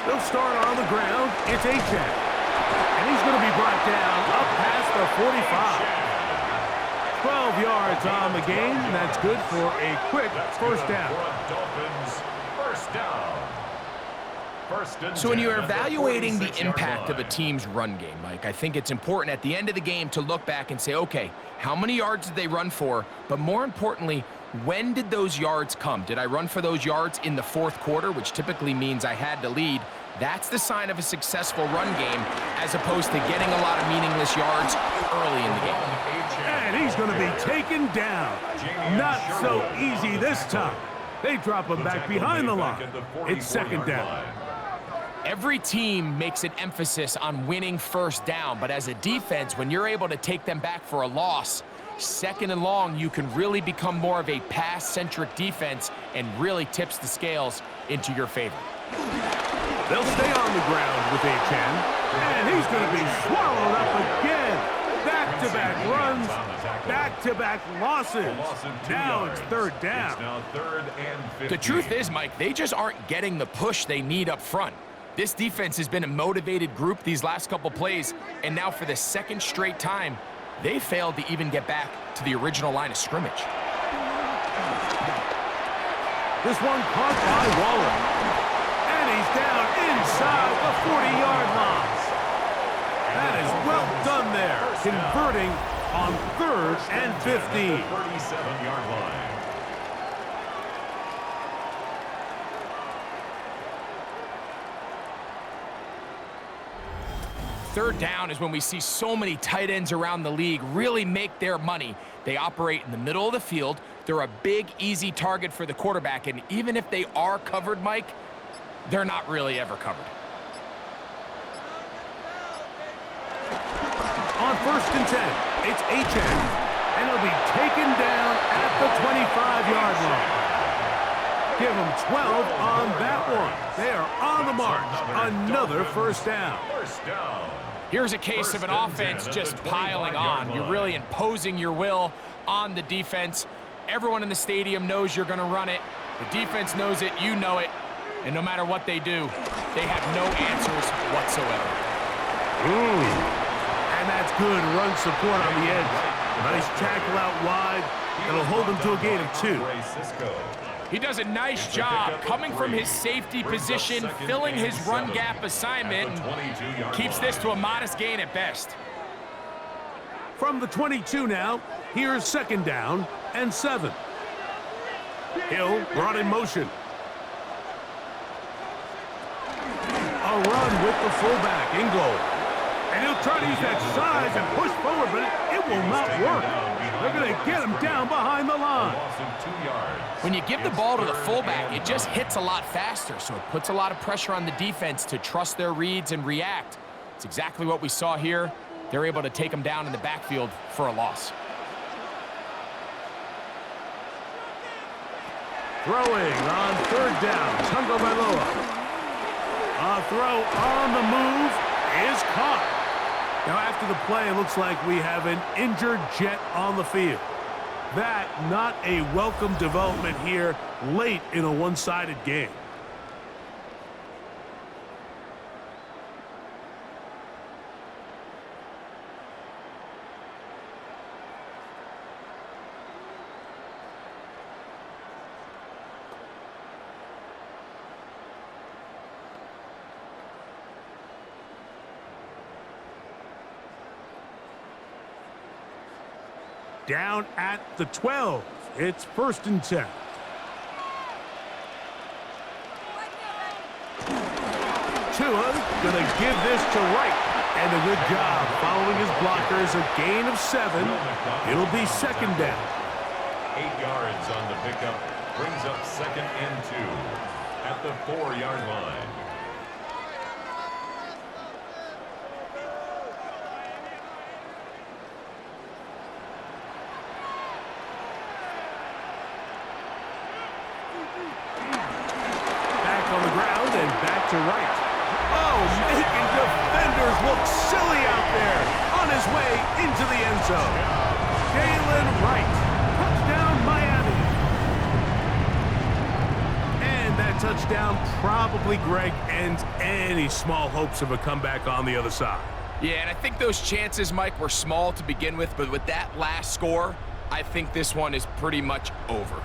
They'll start on the ground. It's Achane. And he's going to be brought down up past the 45. 12 yards on the game. That's good for a quick 1st down. Dolphins, 1st down. So when you're evaluating the impact of a team's run game, Mike, I think it's important at the end of the game to look back and say, okay, how many yards did they run for? But more importantly, when did those yards come? Did I run for those yards in the 4th quarter, which typically means I had to lead? That's the sign of a successful run game, as opposed to getting a lot of meaningless yards early in the game. And he's going to be taken down. Not so easy this time. They drop him back behind the line. It's 2nd down. Every team makes an emphasis on winning 1st down, but as a defense, when you're able to take them back for a loss, second and long, you can really become more of a pass-centric defense and really tips the scales into your favor. They'll stay on the ground with HN, and he's going to be swallowed up again. Back-to-back runs, back-to-back losses. Now it's third down. It's now 3rd and 15. The truth is, Mike, they just aren't getting the push they need up front. This defense has been a motivated group these last couple plays, and now for the second straight time, they failed to even get back to the original line of scrimmage. This one caught by Waller. And he's down inside the 40-yard line. That is well done there, converting on 3rd and 15. 37-yard line. Third down is when we see so many tight ends around the league really make their money. They operate in the middle of the field. They're a big, easy target for the quarterback, and even if they are covered, Mike, they're not really ever covered. On 1st and 10, it's HN, and he'll be taken down at the 25-yard line. Give them 12 on that one. They are on the march. Another first down. First down. Here's a case of an offense just piling on. You're really imposing your will on the defense. Everyone in the stadium knows you're going to run it. The defense knows it, you know it. And no matter what they do, they have no answers whatsoever. And that's good run support on the edge. Nice tackle out wide. That'll hold them to a gain of 2. He does a nice job coming from his safety position, filling his run gap assignment, and keeps this to a modest gain at best. From the 22 now, here's 2nd down and 7. Hill brought in motion. A run with the fullback, Ingold. And he'll try to use that size and push forward, but it will not work. They're going to get him down behind the line. When you give the ball to the fullback, it just hits a lot faster, so it puts a lot of pressure on the defense to trust their reads and react. It's exactly what we saw here. They're able to take him down in the backfield for a loss. Throwing on 3rd down, Tagovailoa. A throw on the move is caught. Now after the play, it looks like we have an injured Jet on the field. That not a welcome development here late in a one-sided game. Down at the 12. It's 1st and 10. Tua gonna give this to Wright. And a good job following his blockers. A gain of 7. It'll be 2nd down. 8 yards on the pickup. Brings up 2nd and 2 at the 4-yard line. Back to Wright. Oh, making defenders look silly out there on his way into the end zone. Jalen Wright. Touchdown, Miami. And that touchdown probably, Greg, ends any small hopes of a comeback on the other side. Yeah, and I think those chances, Mike, were small to begin with, but with that last score, I think this one is pretty much over.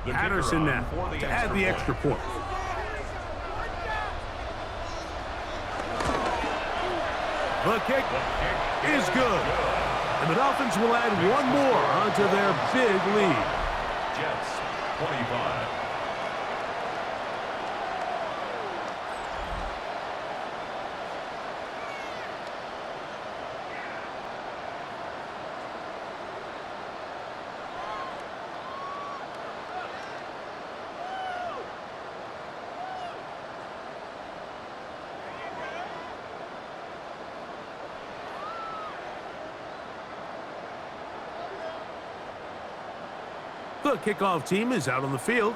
Patterson now to add the extra point. The kick is good. And the Dolphins will add one more onto their big lead. Jets, 25. The kickoff team is out on the field,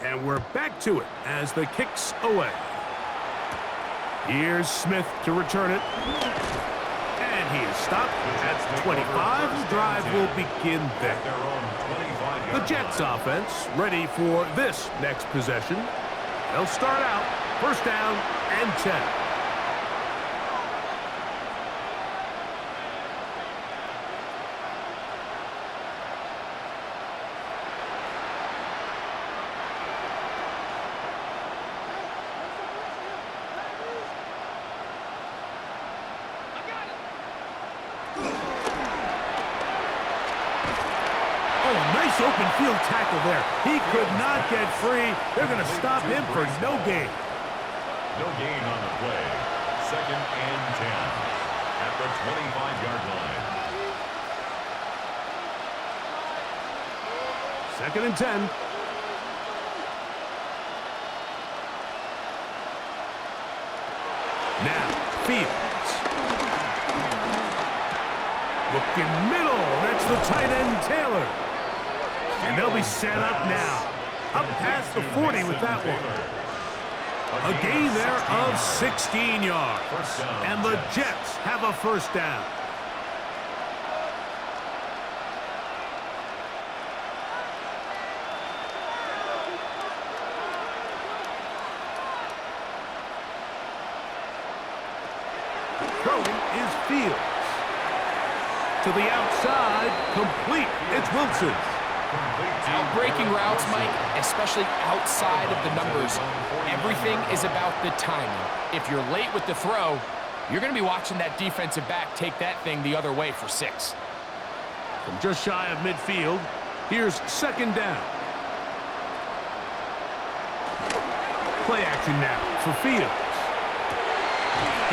and we're back to it as the kick's away. Here's Smith to return it. And he is stopped at 25. The drive will begin there. The Jets offense ready for this next possession. They'll start out first down and 10. Nice open field tackle there. He could not get free. They're going to stop him for no gain. No gain on the play. Second and 10 at the 25-yard line. Second and 10. Now, Fields. Looking middle. That's the tight end, Taylor. And they'll be set up now. Up past the 40 with that one. A gain there of 16 yards. And the Jets have a first down. Throwing is Fields. To the outside, complete. It's Wilson. Out-breaking routes, Mike, especially outside of the numbers, everything is about the timing. If you're late with the throw, you're going to be watching that defensive back take that thing the other way for 6. From just shy of midfield, here's second down. Play action now for Fields.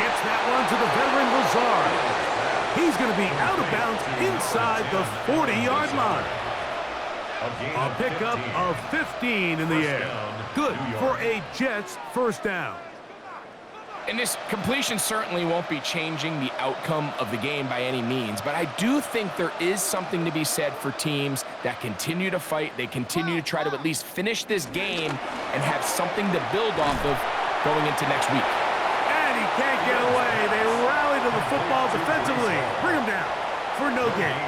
Gets that one to the veteran Lazard. He's going to be out of bounds inside the 40-yard line. A pickup of 15 in the air. Good for a Jets first down. And this completion certainly won't be changing the outcome of the game by any means, but I do think there is something to be said for teams that continue to fight. They continue to try to at least finish this game and have something to build off of going into next week. And he can't get away. They rally to the football defensively. Bring him down for no gain.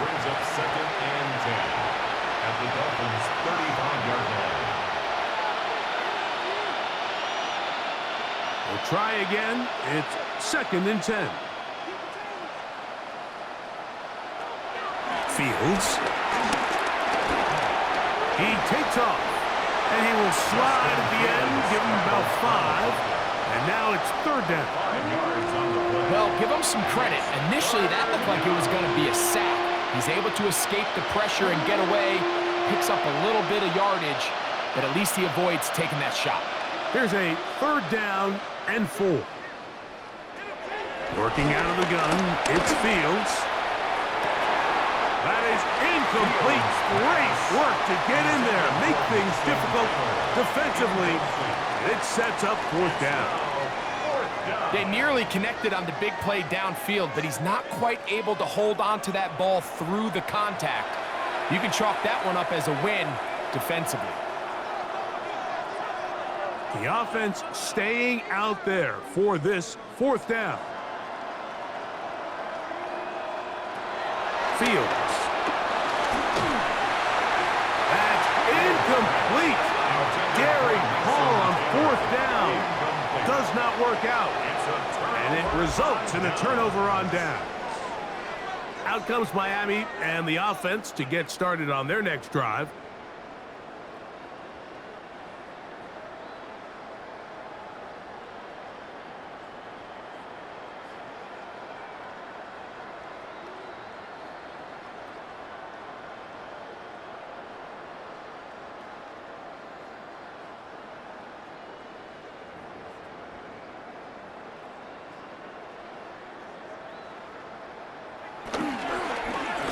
Brings up second and 10 at the Dolphins' 35-yard line. We'll try again. It's second and 10. Fields. He takes off. And he will slide at the end, give him about 5. And now it's third down. 5 yards on the play. Well, give him some credit. Initially, that looked like it was going to be a sack. He's able to escape the pressure and get away, picks up a little bit of yardage, but at least he avoids taking that shot. Here's a third down and 4. Working out of the gun, it's Fields. That is incomplete. Great work to get in there, make things difficult defensively. It sets up fourth down. They nearly connected on the big play downfield, but he's not quite able to hold on to that ball through the contact. You can chalk that one up as a win defensively. The offense staying out there for this fourth down. Fields. That's incomplete. Gary Hall on fourth down. Does not work out. And it results in a turnover on down. Out comes Miami and the offense to get started on their next drive.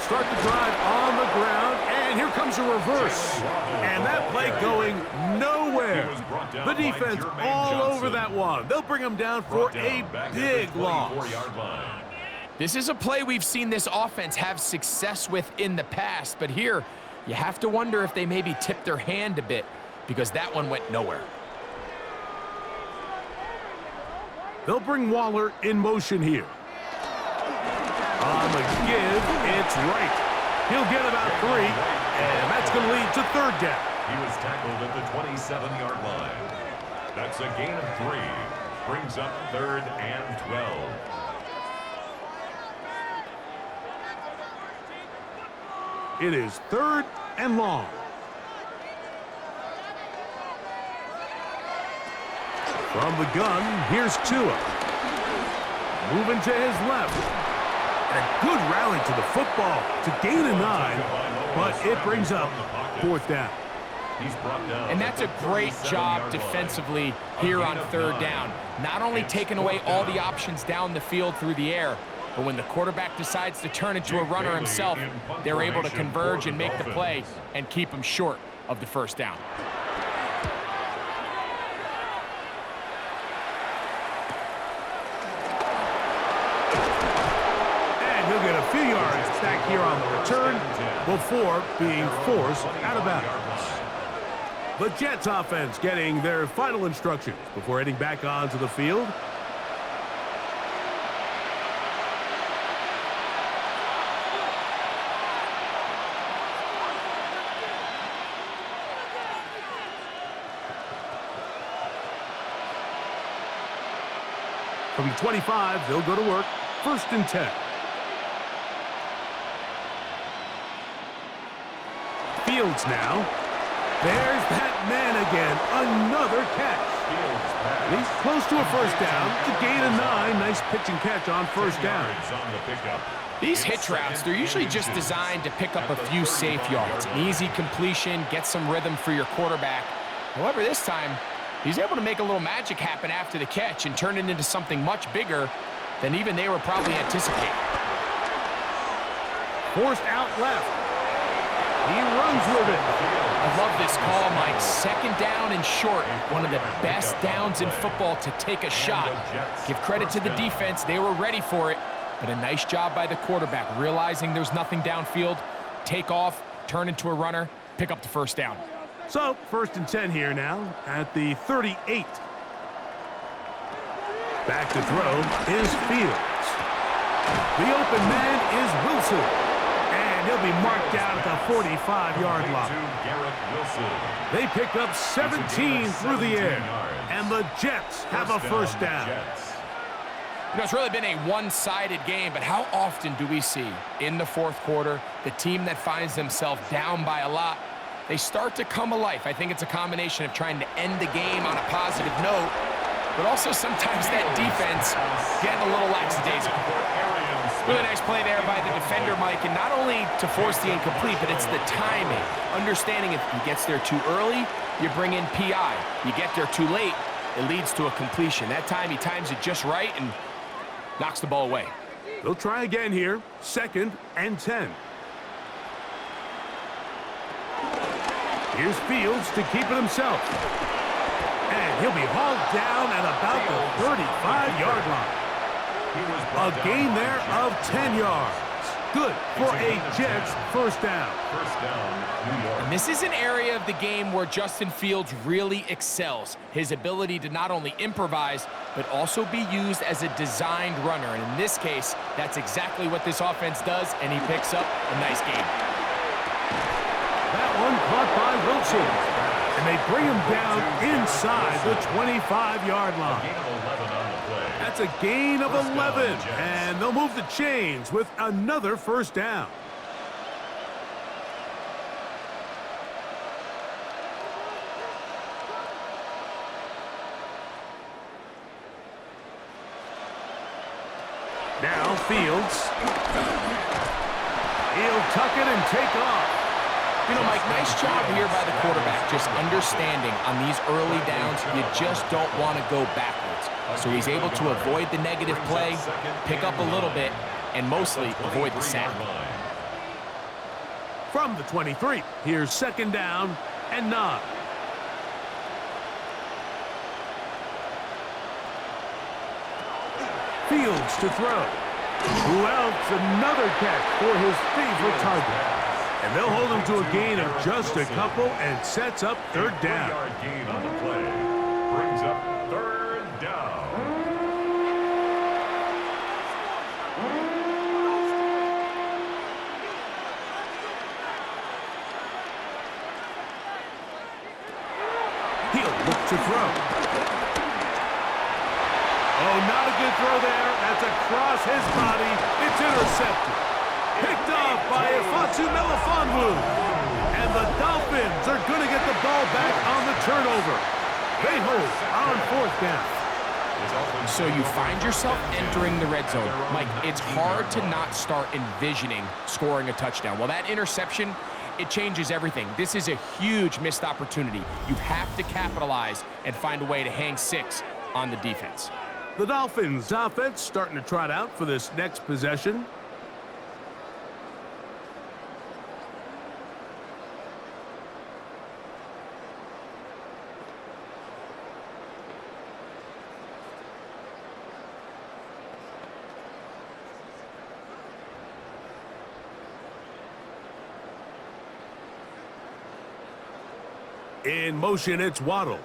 Start the drive on the ground, and here comes a reverse. And that play going nowhere. The defense all over that one. They'll bring him down for a big loss. This is a play we've seen this offense have success with in the past, but here you have to wonder if they maybe tipped their hand a bit because that one went nowhere. They'll bring Waller in motion here. On the give, it's right. He'll get about 3, and that's going to lead to third down. He was tackled at the 27-yard line. That's a gain of 3. Brings up 3rd and 12. It is 3rd and long. From the gun, here's Tua. Moving to his left. And a good rally to the football to gain a 9, but it brings up 4th down. And that's a great job defensively here on 3rd down. Not only taking away all the options down the field through the air, but when the quarterback decides to turn into a runner himself, they're able to converge and make the play and keep him short of the 1st down. And he'll get a few yards back here on the return before being forced out of bounds. The Jets offense getting their final instructions before heading back onto the field. From the 25, they'll go to work. 1st and 10. Fields now. There's that man again. Another catch. He's close to a 1st down to gain a 9. Nice pitch and catch on 1st down. These hitch routes, they're usually just designed to pick up a few safe yards. An easy completion, get some rhythm for your quarterback. However, this time, he's able to make a little magic happen after the catch and turn it into something much bigger than even they were probably anticipating. Forced out left. He runs with it. I love this call, Mike. 2nd down and short. One of the best downs in football to take a shot. Give credit to the defense. They were ready for it. But a nice job by the quarterback, realizing there's nothing downfield. Take off, turn into a runner, pick up the 1st down. So, 1st and 10 here now at the 38. Back to throw is Fields. The open man is Wilson. And he'll be marked down at the 45-yard line. They pick up 17 through the air. And the Jets have a 1st down. You know, it's really been a one-sided game, but how often do we see in the 4th quarter the team that finds themselves down by a lot, they start to come alive. I think it's a combination of trying to end the game on a positive note, but also sometimes that defense getting a little lackadaisical. Really nice play there by the defender, Mike, and not only to force the incomplete, but it's the timing. Understanding if he gets there too early, you bring in PI. You get there too late, it leads to a completion. That time he times it just right and knocks the ball away. They'll try again here. 2nd and 10. Here's Fields to keep it himself. And he'll be hauled down at about the 35-yard line. A gain there of 10 yards. Good for a Jets 1st down. And this is an area of the game where Justin Fields really excels. His ability to not only improvise, but also be used as a designed runner. And in this case, that's exactly what this offense does, and he picks up a nice game. That one caught by Wilson. And they bring him down inside the 25-yard line. That's a gain of 11, and they'll move the chains with another 1st down. Now Fields. He'll tuck it and take off. You know, Mike, nice job here by the quarterback, just understanding on these early downs, you just don't want to go backwards. So he's able to avoid the negative play, pick up a little bit, and mostly avoid the sack. From the 23, here's 2nd down and 9. Fields to throw. Who else? Another catch for his favorite target. And they'll hold him down to a gain of just a couple and sets up third down. 3-yard gain on the play. Brings up third down. He'll look to throw. Oh, not a good throw there. That's across his body. It's intercepted. Picked off by Ifeatu Melifonwu. And the Dolphins are going to get the ball back on the turnover. They hold on fourth down. So you find yourself entering the red zone. Mike, it's hard to not start envisioning scoring a touchdown. Well, that interception, it changes everything. This is a huge missed opportunity. You have to capitalize and find a way to hang 6 on the defense. The Dolphins offense starting to trot out for this next possession. In motion, it's Waddle.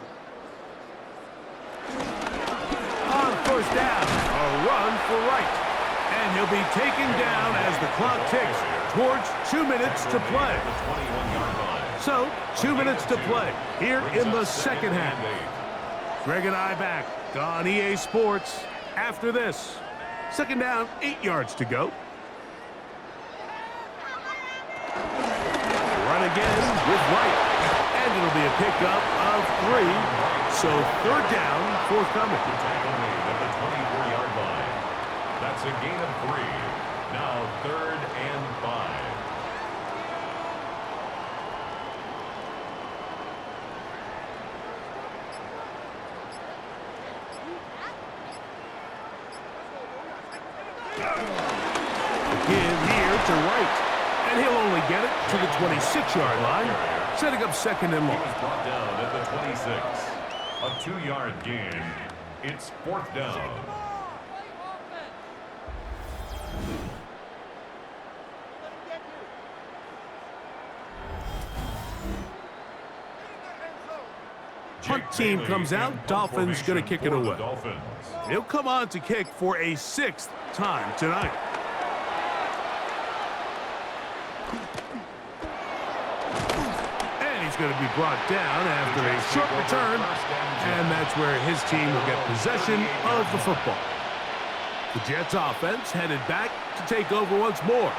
On first down, a run for right. And he'll be taken down as the clock ticks towards 2 minutes to play. So, 2 minutes to play here in the second half. Greg and I back on EA Sports after this. Second down, 8 yards to go. Run again with right. And it'll be a pickup of 3. So third down, forthcoming. Tackle made at the 24-yard line. That's a gain of 3. Now third and 5. Give here to right. And he'll only get it to the 26-yard line, setting up second and long. He was brought down at the 26. A 2-yard gain. It's fourth down. Punt team comes out. Dolphins going to kick it away. Dolphins. He'll come on to kick for a 6th time tonight. And he's going to be brought down after a short return. And that's where his team will get possession of the football. The Jets offense headed back to take over once more.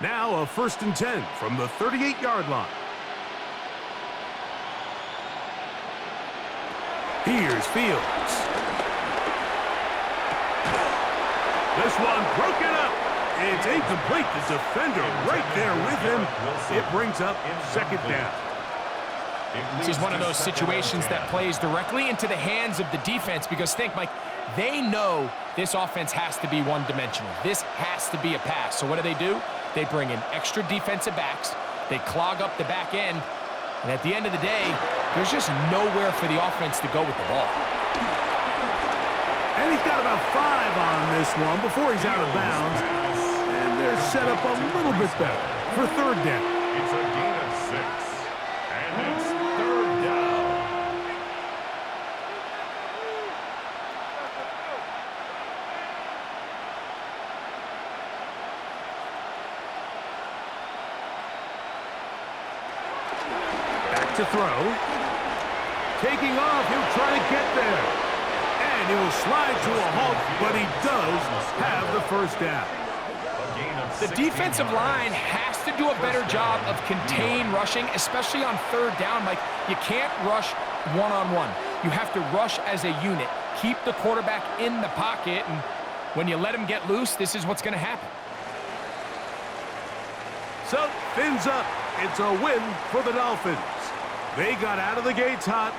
Now a 1st and 10 from the 38-yard line. Here's Fields. This one broken up. It's incomplete. The defender right there with him. It brings up second down. This is one of those situations that plays directly into the hands of the defense because think, Mike, they know this offense has to be one-dimensional. This has to be a pass. So what do? They bring in extra defensive backs. They clog up the back end. And at the end of the day, there's just nowhere for the offense to go with the ball. And he's got about 5 on this one before he's out of bounds. And they're set up a little bit better for third down. It's a gain of 6. And it's third down. Back to throw. Taking off, he'll try to get there. And he'll slide to a halt, but he does have the first down. The defensive line has to do a better job of contain rushing, especially on third down. Like, you can't rush one-on-one. You have to rush as a unit. Keep the quarterback in the pocket, and when you let him get loose, this is what's going to happen. So, fins up. It's a win for the Dolphins. They got out of the gates hot,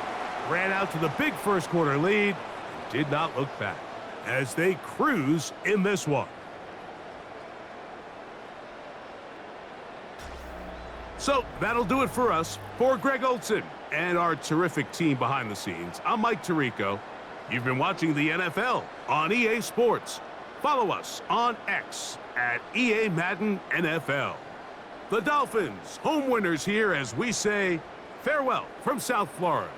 ran out to the big first quarter lead, and did not look back as they cruise in this one. So that'll do it for us. For Greg Olson and our terrific team behind the scenes, I'm Mike Tirico. You've been watching the NFL on EA Sports. Follow us on X at EA Madden NFL. The Dolphins, home winners here as we say farewell from South Florida.